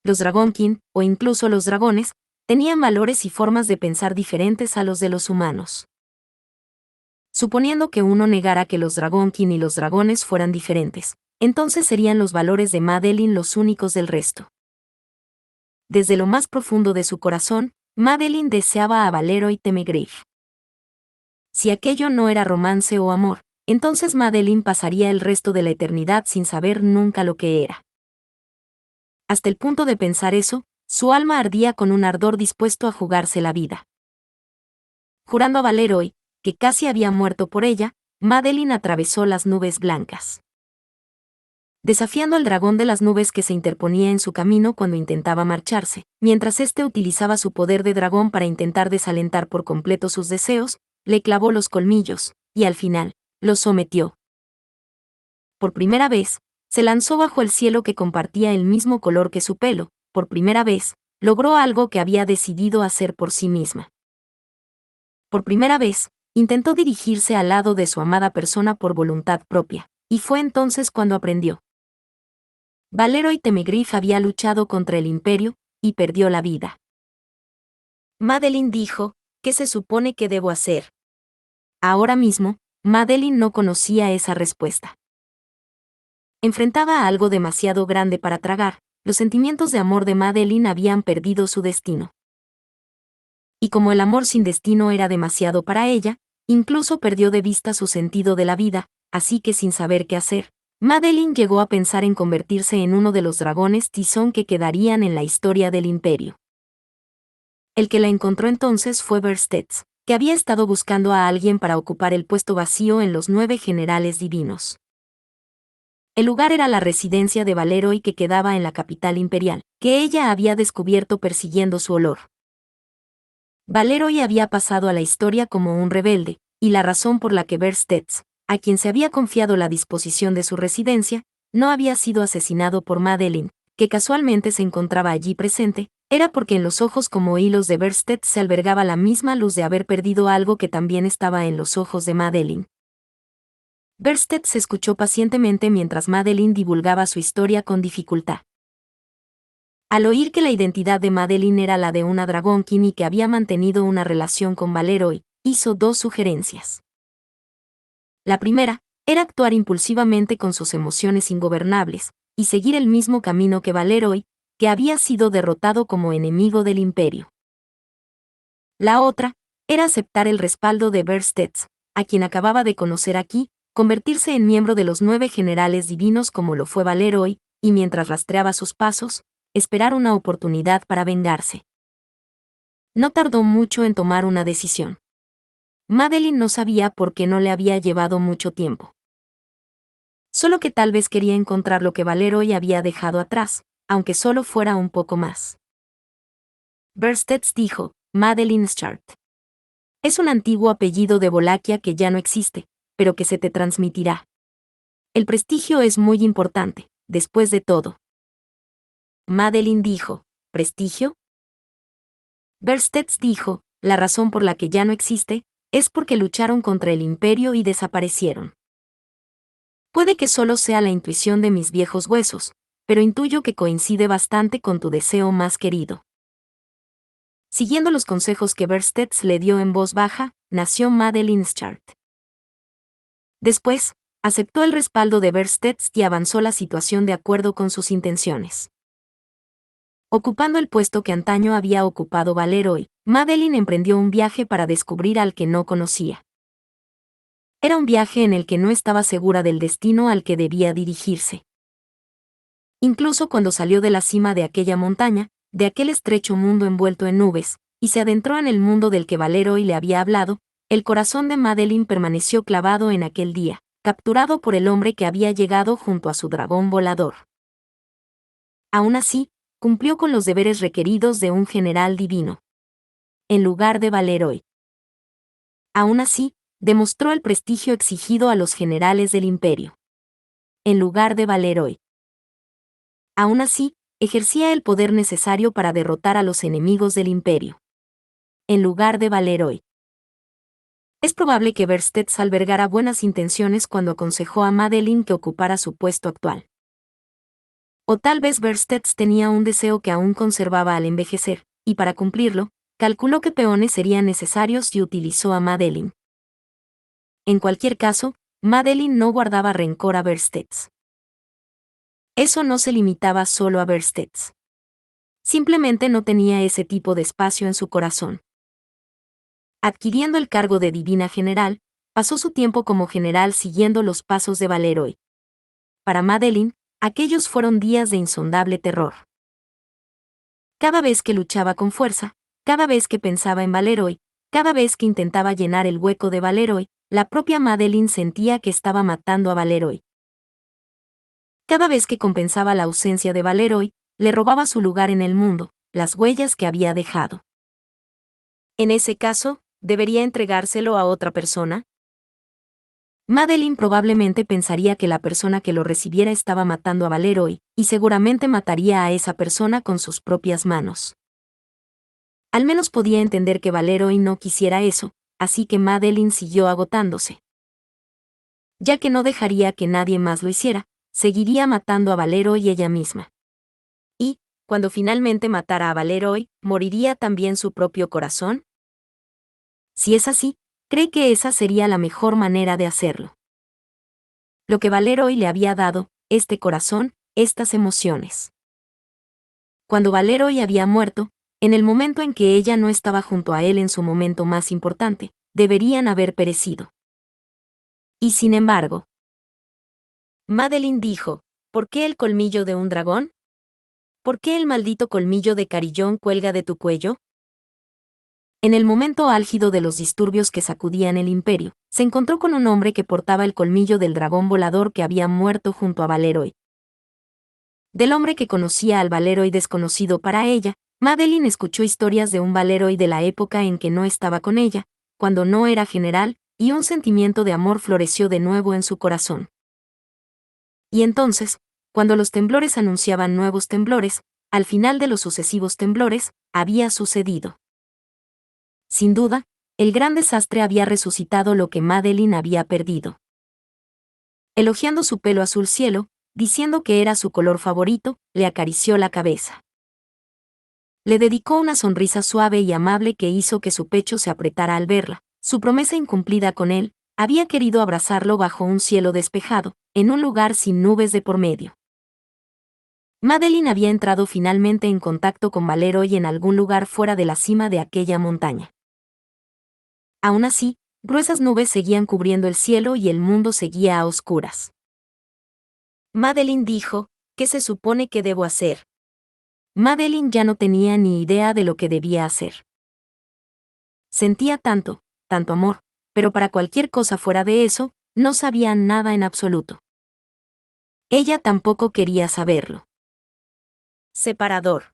Los Dragonkin, o incluso los dragones, tenían valores y formas de pensar diferentes a los de los humanos. Suponiendo que uno negara que los Dragonkin y los dragones fueran diferentes, entonces serían los valores de Madeline los únicos del resto. Desde lo más profundo de su corazón, Madeline deseaba a Valeroy Temegrave. Si aquello no era romance o amor, entonces Madeline pasaría el resto de la eternidad sin saber nunca lo que era. Hasta el punto de pensar eso, su alma ardía con un ardor dispuesto a jugarse la vida. Jurando a Valeroy, que casi había muerto por ella, Madeline atravesó las nubes blancas. Desafiando al dragón de las nubes que se interponía en su camino cuando intentaba marcharse, mientras éste utilizaba su poder de dragón para intentar desalentar por completo sus deseos, le clavó los colmillos, y al final, lo sometió. Por primera vez, se lanzó bajo el cielo que compartía el mismo color que su pelo, por primera vez, logró algo que había decidido hacer por sí misma. Por primera vez, intentó dirigirse al lado de su amada persona por voluntad propia, y fue entonces cuando aprendió. Valeroy Temegrave había luchado contra el Imperio, y perdió la vida. Madeline dijo, ¿qué se supone que debo hacer? Ahora mismo, Madeline no conocía esa respuesta. Enfrentaba a algo demasiado grande para tragar, los sentimientos de amor de Madeline habían perdido su destino. Y como el amor sin destino era demasiado para ella, incluso perdió de vista su sentido de la vida, así que sin saber qué hacer, Madeline llegó a pensar en convertirse en uno de los dragones tizón que quedarían en la historia del Imperio. El que la encontró entonces fue Verstets, que había estado buscando a alguien para ocupar el puesto vacío en los 9 generales divinos. El lugar era la residencia de Valeroy que quedaba en la capital imperial, que ella había descubierto persiguiendo su olor. Valeroy había pasado a la historia como un rebelde, y la razón por la que Verstets, a quien se había confiado la disposición de su residencia, no había sido asesinado por Madeline, que casualmente se encontraba allí presente, era porque en los ojos como hilos de Verstets se albergaba la misma luz de haber perdido algo que también estaba en los ojos de Madeline. Verstets escuchó pacientemente mientras Madeline divulgaba su historia con dificultad. Al oír que la identidad de Madeline era la de una Dragonkin y que había mantenido una relación con Valeroy, hizo 2 sugerencias. La primera, era actuar impulsivamente con sus emociones ingobernables, y seguir el mismo camino que Valeroy, que había sido derrotado como enemigo del Imperio. La otra, era aceptar el respaldo de Verstets, a quien acababa de conocer aquí, convertirse en miembro de los 9 generales divinos como lo fue Valeroy, y mientras rastreaba sus pasos, esperar una oportunidad para vengarse. No tardó mucho en tomar una decisión. Madeline no sabía por qué no le había llevado mucho tiempo. Solo que tal vez quería encontrar lo que Valeroy había dejado atrás, aunque solo fuera un poco más. Berstets dijo, Madeline Schart. Es un antiguo apellido de Wallachia que ya no existe, pero que se te transmitirá. El prestigio es muy importante, después de todo. Madeline dijo, ¿prestigio? Berstets dijo, la razón por la que ya no existe, es porque lucharon contra el imperio y desaparecieron. Puede que solo sea la intuición de mis viejos huesos, pero intuyo que coincide bastante con tu deseo más querido. Siguiendo los consejos que Berstets le dio en voz baja, nació Madeline Schart. Después, aceptó el respaldo de Berstets y avanzó la situación de acuerdo con sus intenciones. Ocupando el puesto que antaño había ocupado Valeroy, Madeline emprendió un viaje para descubrir al que no conocía. Era un viaje en el que no estaba segura del destino al que debía dirigirse. Incluso cuando salió de la cima de aquella montaña, de aquel estrecho mundo envuelto en nubes, y se adentró en el mundo del que Valeroy le había hablado, el corazón de Madeline permaneció clavado en aquel día, capturado por el hombre que había llegado junto a su dragón volador. Aún así, cumplió con los deberes requeridos de un general divino. En lugar de Valeroy. Aún así, demostró el prestigio exigido a los generales del imperio. En lugar de Valeroy. Aún así, ejercía el poder necesario para derrotar a los enemigos del imperio. En lugar de Valeroy. Es probable que Berstets albergara buenas intenciones cuando aconsejó a Madeline que ocupara su puesto actual. O tal vez Berstets tenía un deseo que aún conservaba al envejecer, y para cumplirlo, calculó qué peones serían necesarios y utilizó a Madeline. En cualquier caso, Madeline no guardaba rencor a Berstets. Eso no se limitaba solo a Berstets. Simplemente no tenía ese tipo de espacio en su corazón. Adquiriendo el cargo de divina general, pasó su tiempo como general siguiendo los pasos de Valeroy. Para Madeline, aquellos fueron días de insondable terror. Cada vez que luchaba con fuerza, cada vez que pensaba en Valeroy, cada vez que intentaba llenar el hueco de Valeroy, la propia Madeline sentía que estaba matando a Valeroy. Cada vez que compensaba la ausencia de Valeroy, le robaba su lugar en el mundo, las huellas que había dejado. En ese caso, ¿debería entregárselo a otra persona? Madeline probablemente pensaría que la persona que lo recibiera estaba matando a Valeroy, y seguramente mataría a esa persona con sus propias manos. Al menos podía entender que Valeroy no quisiera eso, así que Madeline siguió agotándose. Ya que no dejaría que nadie más lo hiciera, seguiría matando a Valeroy ella misma. Y, cuando finalmente matara a Valeroy, ¿moriría también su propio corazón? Si es así, cree que esa sería la mejor manera de hacerlo. Lo que Valeroy le había dado, este corazón, estas emociones. Cuando Valeroy había muerto, en el momento en que ella no estaba junto a él en su momento más importante, deberían haber perecido. Y sin embargo, Madeline dijo, ¿por qué el colmillo de un dragón? ¿Por qué el maldito colmillo de Carillón cuelga de tu cuello? En el momento álgido de los disturbios que sacudían el imperio, se encontró con un hombre que portaba el colmillo del dragón volador que había muerto junto a Valeroy. Del hombre que conocía al Valeroy desconocido para ella, Madeline escuchó historias de un Valeroy de la época en que no estaba con ella, cuando no era general, y un sentimiento de amor floreció de nuevo en su corazón. Y entonces, cuando los temblores anunciaban nuevos temblores, al final de los sucesivos temblores, había sucedido. Sin duda, el gran desastre había resucitado lo que Madeline había perdido. Elogiando su pelo azul cielo, diciendo que era su color favorito, le acarició la cabeza. Le dedicó una sonrisa suave y amable que hizo que su pecho se apretara al verla. Su promesa incumplida con él, había querido abrazarlo bajo un cielo despejado, en un lugar sin nubes de por medio. Madeline había entrado finalmente en contacto con Valeroy en algún lugar fuera de la cima de aquella montaña. Aún así, gruesas nubes seguían cubriendo el cielo y el mundo seguía a oscuras. Madeline dijo, ¿qué se supone que debo hacer? Madeline ya no tenía ni idea de lo que debía hacer. Sentía tanto amor, pero para cualquier cosa fuera de eso, no sabía nada en absoluto. Ella tampoco quería saberlo. Separador.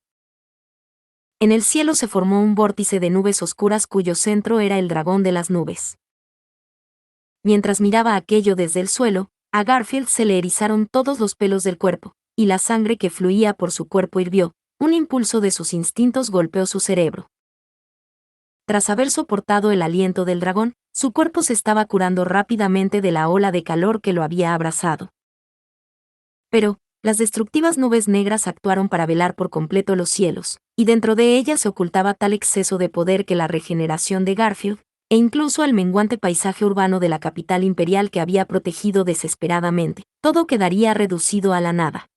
En el cielo se formó un vórtice de nubes oscuras cuyo centro era el dragón de las nubes. Mientras miraba aquello desde el suelo, a Garfield se le erizaron todos los pelos del cuerpo, y la sangre que fluía por su cuerpo hirvió. Un impulso de sus instintos golpeó su cerebro. Tras haber soportado el aliento del dragón, su cuerpo se estaba curando rápidamente de la ola de calor que lo había abrazado. Pero, las destructivas nubes negras actuaron para velar por completo los cielos, y dentro de ellas se ocultaba tal exceso de poder que la regeneración de Garfield, e incluso el menguante paisaje urbano de la capital imperial que había protegido desesperadamente, todo quedaría reducido a la nada.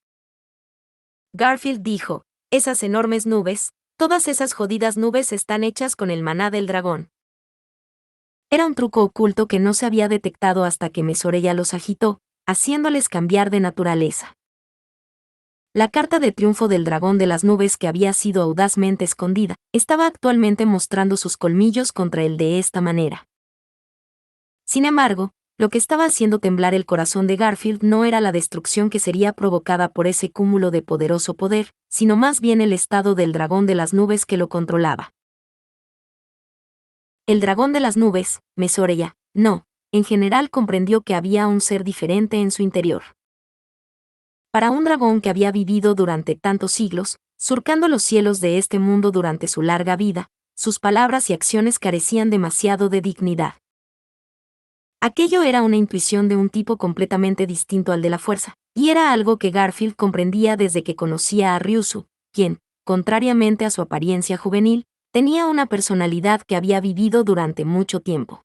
Garfield dijo, esas enormes nubes, todas esas jodidas nubes están hechas con el maná del dragón. Era un truco oculto que no se había detectado hasta que Mesorella los agitó, haciéndoles cambiar de naturaleza. La carta de triunfo del dragón de las nubes que había sido audazmente escondida, estaba actualmente mostrando sus colmillos contra él de esta manera. Sin embargo, lo que estaba haciendo temblar el corazón de Garfield no era la destrucción que sería provocada por ese cúmulo de poderoso poder, sino más bien el estado del dragón de las nubes que lo controlaba. El dragón de las nubes, Mesorella, no, en general comprendió que había un ser diferente en su interior. Para un dragón que había vivido durante tantos siglos, surcando los cielos de este mundo durante su larga vida, sus palabras y acciones carecían demasiado de dignidad. Aquello era una intuición de un tipo completamente distinto al de la fuerza, y era algo que Garfield comprendía desde que conocía a Ryuzu, quien, contrariamente a su apariencia juvenil, tenía una personalidad que había vivido durante mucho tiempo.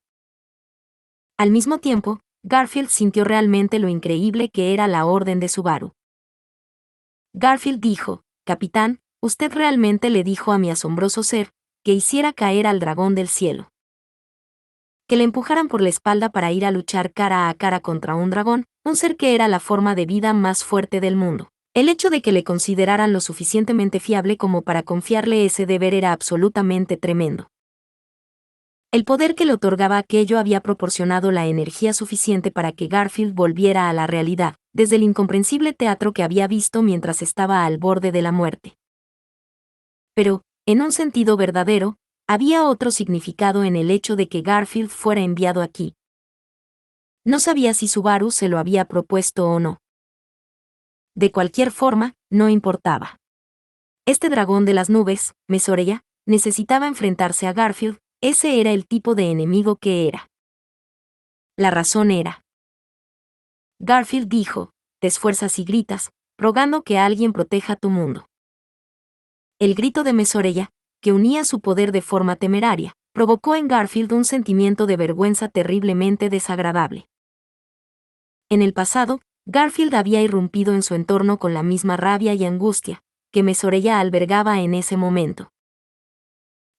Al mismo tiempo, Garfield sintió realmente lo increíble que era la orden de Subaru. Garfield dijo, Capitán, usted realmente le dijo a mi asombroso ser, que hiciera caer al dragón del cielo. Que le empujaran por la espalda para ir a luchar cara a cara contra un dragón, un ser que era la forma de vida más fuerte del mundo. El hecho de que le consideraran lo suficientemente fiable como para confiarle ese deber era absolutamente tremendo. El poder que le otorgaba aquello había proporcionado la energía suficiente para que Garfield volviera a la realidad, desde el incomprensible teatro que había visto mientras estaba al borde de la muerte. Pero, en un sentido verdadero, había otro significado en el hecho de que Garfield fuera enviado aquí. No sabía si Subaru se lo había propuesto o no. De cualquier forma, no importaba. Este dragón de las nubes, Mesorella, necesitaba enfrentarse a Garfield, ese era el tipo de enemigo que era. La razón era. Garfield dijo, te esfuerzas y gritas, rogando que alguien proteja tu mundo. El grito de Mesorella, que unía su poder de forma temeraria, provocó en Garfield un sentimiento de vergüenza terriblemente desagradable. En el pasado, Garfield había irrumpido en su entorno con la misma rabia y angustia que Mesorella albergaba en ese momento.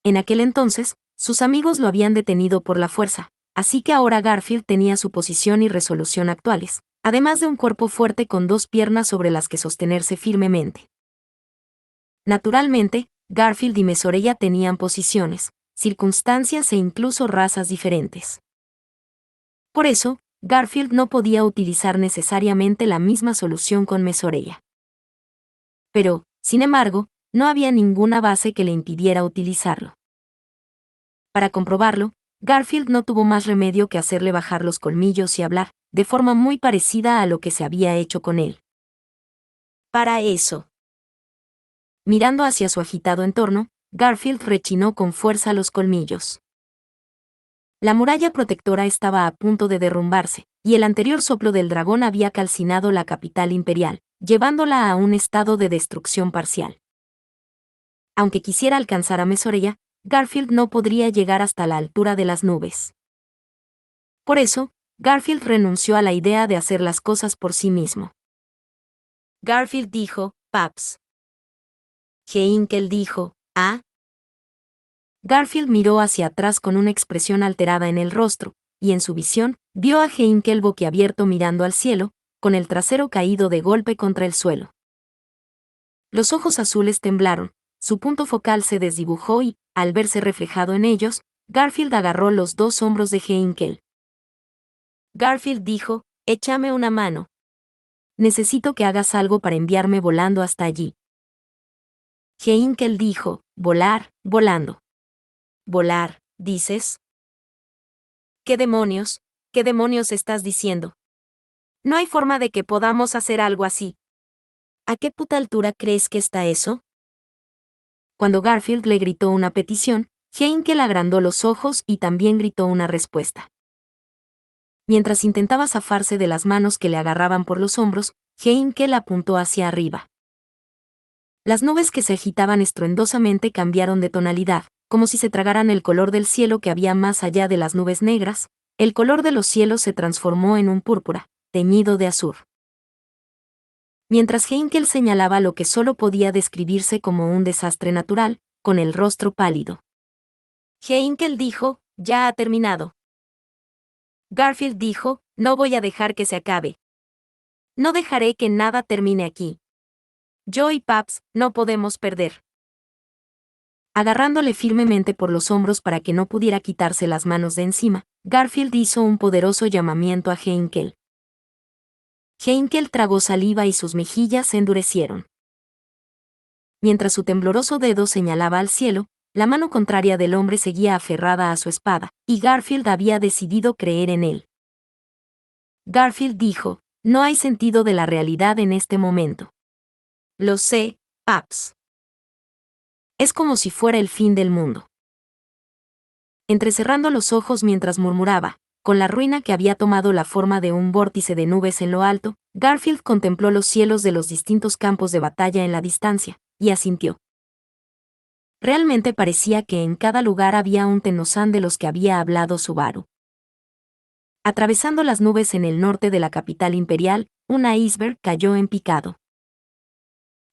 En aquel entonces, sus amigos lo habían detenido por la fuerza, así que ahora Garfield tenía su posición y resolución actuales, además de un cuerpo fuerte con dos piernas sobre las que sostenerse firmemente. Naturalmente, Garfield y Mesorella tenían posiciones, circunstancias e incluso razas diferentes. Por eso, Garfield no podía utilizar necesariamente la misma solución con Mesorella. Pero, sin embargo, no había ninguna base que le impidiera utilizarlo. Para comprobarlo, Garfield no tuvo más remedio que hacerle bajar los colmillos y hablar, de forma muy parecida a lo que se había hecho con él. Para eso. Mirando hacia su agitado entorno, Garfield rechinó con fuerza los colmillos. La muralla protectora estaba a punto de derrumbarse, y el anterior soplo del dragón había calcinado la capital imperial, llevándola a un estado de destrucción parcial. Aunque quisiera alcanzar a Mesorella, Garfield no podría llegar hasta la altura de las nubes. Por eso, Garfield renunció a la idea de hacer las cosas por sí mismo. Garfield dijo, Paps. Heinkel dijo, ¿ah? Garfield miró hacia atrás con una expresión alterada en el rostro, y en su visión, vio a Heinkel boquiabierto mirando al cielo, con el trasero caído de golpe contra el suelo. Los ojos azules temblaron, su punto focal se desdibujó y, al verse reflejado en ellos, Garfield agarró los dos hombros de Heinkel. Garfield dijo, échame una mano. Necesito que hagas algo para enviarme volando hasta allí. Heinkel dijo, volar, volando. ¿Volar, dices? ¿Qué demonios estás diciendo? No hay forma de que podamos hacer algo así. ¿A qué puta altura crees que está eso? Cuando Garfield le gritó una petición, Heinkel agrandó los ojos y también gritó una respuesta. Mientras intentaba zafarse de las manos que le agarraban por los hombros, Heinkel apuntó hacia arriba. Las nubes que se agitaban estruendosamente cambiaron de tonalidad, como si se tragaran el color del cielo que había más allá de las nubes negras. El color de los cielos se transformó en un púrpura, teñido de azur. Mientras Heinkel señalaba lo que solo podía describirse como un desastre natural, con el rostro pálido. Heinkel dijo, ya ha terminado. Garfield dijo, no voy a dejar que se acabe. No dejaré que nada termine aquí. Yo y Paps no podemos perder. Agarrándole firmemente por los hombros para que no pudiera quitarse las manos de encima, Garfield hizo un poderoso llamamiento a Heinkel. Heinkel tragó saliva y sus mejillas se endurecieron. Mientras su tembloroso dedo señalaba al cielo, la mano contraria del hombre seguía aferrada a su espada, y Garfield había decidido creer en él. Garfield dijo, no hay sentido de la realidad en este momento. Lo sé, Paps. Es como si fuera el fin del mundo. Entrecerrando los ojos mientras murmuraba, con la ruina que había tomado la forma de un vórtice de nubes en lo alto, Garfield contempló los cielos de los distintos campos de batalla en la distancia, y asintió. Realmente parecía que en cada lugar había un Tennozan de los que había hablado Subaru. Atravesando las nubes en el norte de la capital imperial, un iceberg cayó en picado.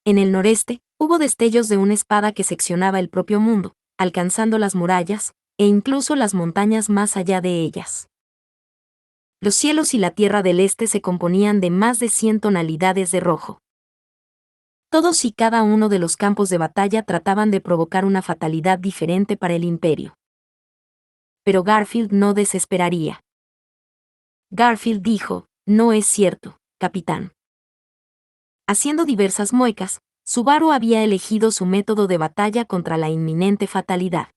En el noreste, hubo destellos de una espada que seccionaba el propio mundo, alcanzando las murallas, e incluso las montañas más allá de ellas. Los cielos y la tierra del este se componían de más de 100 tonalidades de rojo. Todos y cada uno de los campos de batalla trataban de provocar una fatalidad diferente para el imperio. Pero Garfield no desesperaría. Garfield dijo, no es cierto, capitán. Haciendo diversas muecas, Subaru había elegido su método de batalla contra la inminente fatalidad.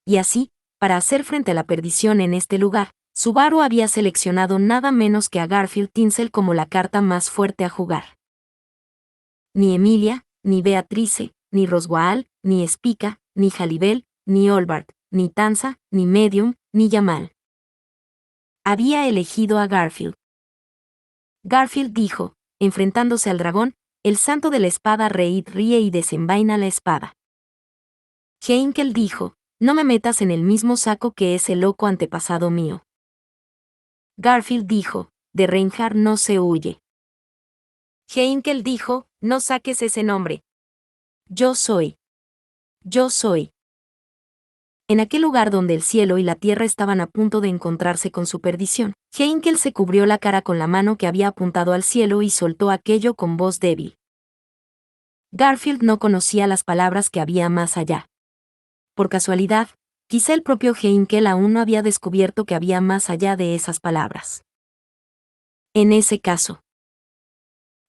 Y así, para hacer frente a la perdición en este lugar, Subaru había seleccionado nada menos que a Garfield Tinsel como la carta más fuerte a jugar. Ni Emilia, ni Beatrice, ni Roswaal, ni Spica, ni Jalibel, ni Olbart, ni Tanza, ni Medium, ni Yamal. Había elegido a Garfield. Garfield dijo, enfrentándose al dragón, el santo de la espada Reid ríe y desenvaina la espada. Heinkel dijo, no me metas en el mismo saco que ese loco antepasado mío. Garfield dijo, de Reinhardt no se huye. Heinkel dijo, no saques ese nombre. Yo soy. Yo soy. En aquel lugar donde el cielo y la tierra estaban a punto de encontrarse con su perdición, Heinkel se cubrió la cara con la mano que había apuntado al cielo y soltó aquello con voz débil. Garfield no conocía las palabras que había más allá. Por casualidad, quizá el propio Heinkel aún no había descubierto que había más allá de esas palabras. En ese caso,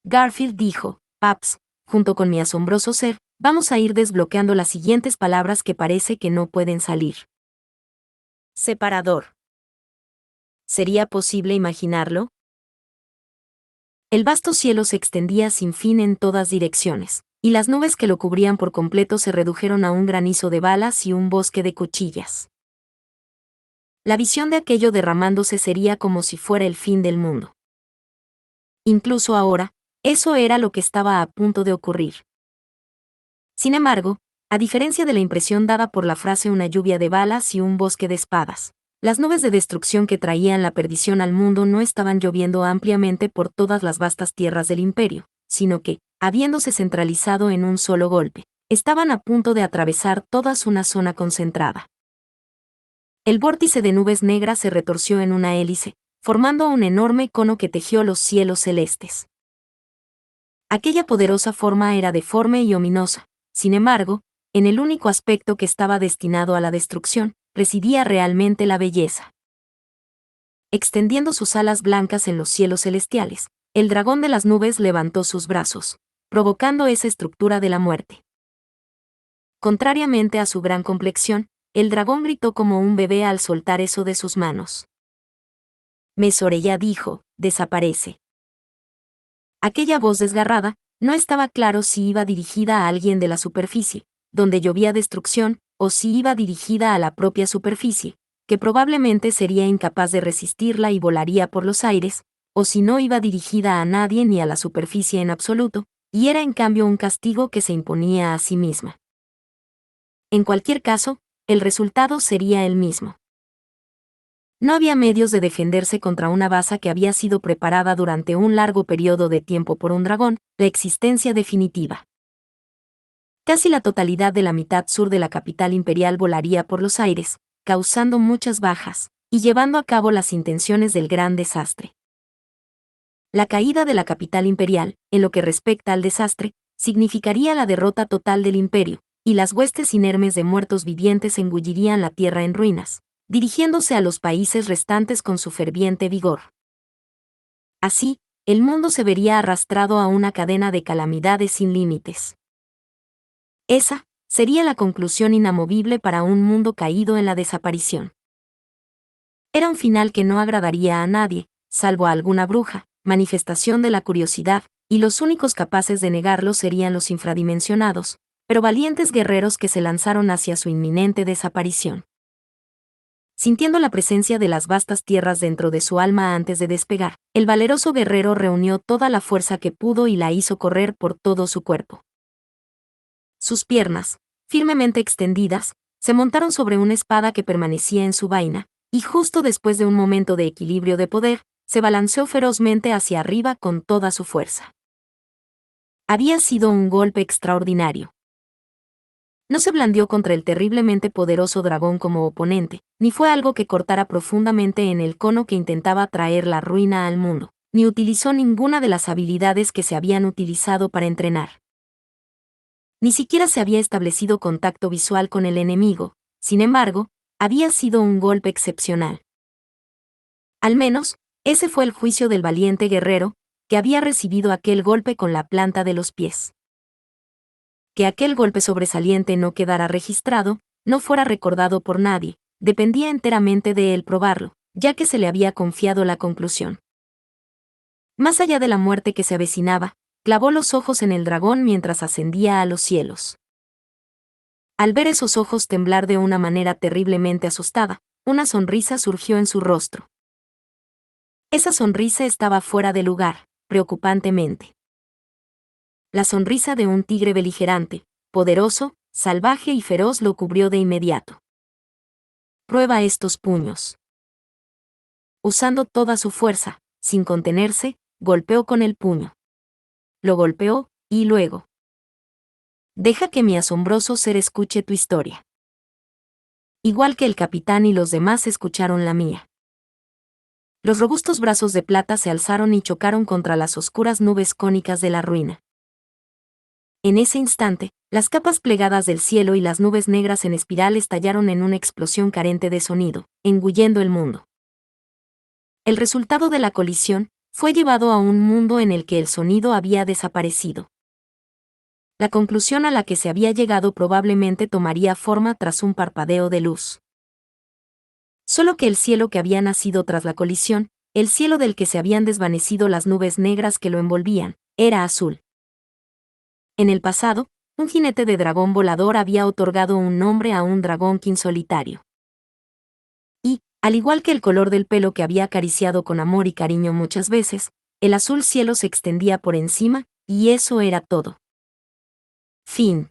Garfield dijo, Paps, junto con mi asombroso ser, vamos a ir desbloqueando las siguientes palabras que parece que no pueden salir. Separador. ¿Sería posible imaginarlo? El vasto cielo se extendía sin fin en todas direcciones, y las nubes que lo cubrían por completo se redujeron a un granizo de balas y un bosque de cuchillas. La visión de aquello derramándose sería como si fuera el fin del mundo. Incluso ahora, eso era lo que estaba a punto de ocurrir. Sin embargo, a diferencia de la impresión dada por la frase una lluvia de balas y un bosque de espadas, las nubes de destrucción que traían la perdición al mundo no estaban lloviendo ampliamente por todas las vastas tierras del imperio, sino que, habiéndose centralizado en un solo golpe, estaban a punto de atravesar toda una zona concentrada. El vórtice de nubes negras se retorció en una hélice, formando un enorme cono que tejió los cielos celestes. Aquella poderosa forma era deforme y ominosa. Sin embargo, en el único aspecto que estaba destinado a la destrucción, residía realmente la belleza. Extendiendo sus alas blancas en los cielos celestiales, el dragón de las nubes levantó sus brazos, provocando esa estructura de la muerte. Contrariamente a su gran complexión, el dragón gritó como un bebé al soltar eso de sus manos. Mesoreya dijo, desaparece. Aquella voz desgarrada, no estaba claro si iba dirigida a alguien de la superficie, donde llovía destrucción, o si iba dirigida a la propia superficie, que probablemente sería incapaz de resistirla y volaría por los aires, o si no iba dirigida a nadie ni a la superficie en absoluto, y era en cambio un castigo que se imponía a sí misma. En cualquier caso, el resultado sería el mismo. No había medios de defenderse contra una baza que había sido preparada durante un largo periodo de tiempo por un dragón, la existencia definitiva. Casi la totalidad de la mitad sur de la capital imperial volaría por los aires, causando muchas bajas, y llevando a cabo las intenciones del gran desastre. La caída de la capital imperial, en lo que respecta al desastre, significaría la derrota total del imperio, y las huestes inermes de muertos vivientes engullirían la tierra en ruinas, dirigiéndose a los países restantes con su ferviente vigor. Así, el mundo se vería arrastrado a una cadena de calamidades sin límites. Esa sería la conclusión inamovible para un mundo caído en la desaparición. Era un final que no agradaría a nadie, salvo a alguna bruja, manifestación de la curiosidad, y los únicos capaces de negarlo serían los infradimensionados, pero valientes guerreros que se lanzaron hacia su inminente desaparición. Sintiendo la presencia de las vastas tierras dentro de su alma antes de despegar, el valeroso guerrero reunió toda la fuerza que pudo y la hizo correr por todo su cuerpo. Sus piernas, firmemente extendidas, se montaron sobre una espada que permanecía en su vaina, y justo después de un momento de equilibrio de poder, se balanceó ferozmente hacia arriba con toda su fuerza. Había sido un golpe extraordinario. No se blandió contra el terriblemente poderoso dragón como oponente, ni fue algo que cortara profundamente en el cono que intentaba traer la ruina al mundo, ni utilizó ninguna de las habilidades que se habían utilizado para entrenar. Ni siquiera se había establecido contacto visual con el enemigo, sin embargo, había sido un golpe excepcional. Al menos, ese fue el juicio del valiente guerrero, que había recibido aquel golpe con la planta de los pies. Que aquel golpe sobresaliente no quedara registrado, no fuera recordado por nadie, dependía enteramente de él probarlo, ya que se le había confiado la conclusión. Más allá de la muerte que se avecinaba, clavó los ojos en el dragón mientras ascendía a los cielos. Al ver esos ojos temblar de una manera terriblemente asustada, una sonrisa surgió en su rostro. Esa sonrisa estaba fuera de lugar, preocupantemente. La sonrisa de un tigre beligerante, poderoso, salvaje y feroz lo cubrió de inmediato. Prueba estos puños. Usando toda su fuerza, sin contenerse, golpeó con el puño. Lo golpeó, y luego. Deja que mi asombroso ser escuche tu historia. Igual que el capitán y los demás escucharon la mía. Los robustos brazos de plata se alzaron y chocaron contra las oscuras nubes cónicas de la ruina. En ese instante, las capas plegadas del cielo y las nubes negras en espiral estallaron en una explosión carente de sonido, engullendo el mundo. El resultado de la colisión fue llevado a un mundo en el que el sonido había desaparecido. La conclusión a la que se había llegado probablemente tomaría forma tras un parpadeo de luz. Solo que el cielo que había nacido tras la colisión, el cielo del que se habían desvanecido las nubes negras que lo envolvían, era azul. En el pasado, un jinete de dragón volador había otorgado un nombre a un dragón king solitario. Y, al igual que el color del pelo que había acariciado con amor y cariño muchas veces, el azul cielo se extendía por encima, y eso era todo. Fin.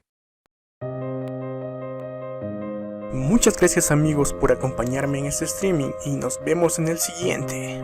Muchas gracias amigos por acompañarme en este streaming y nos vemos en el siguiente.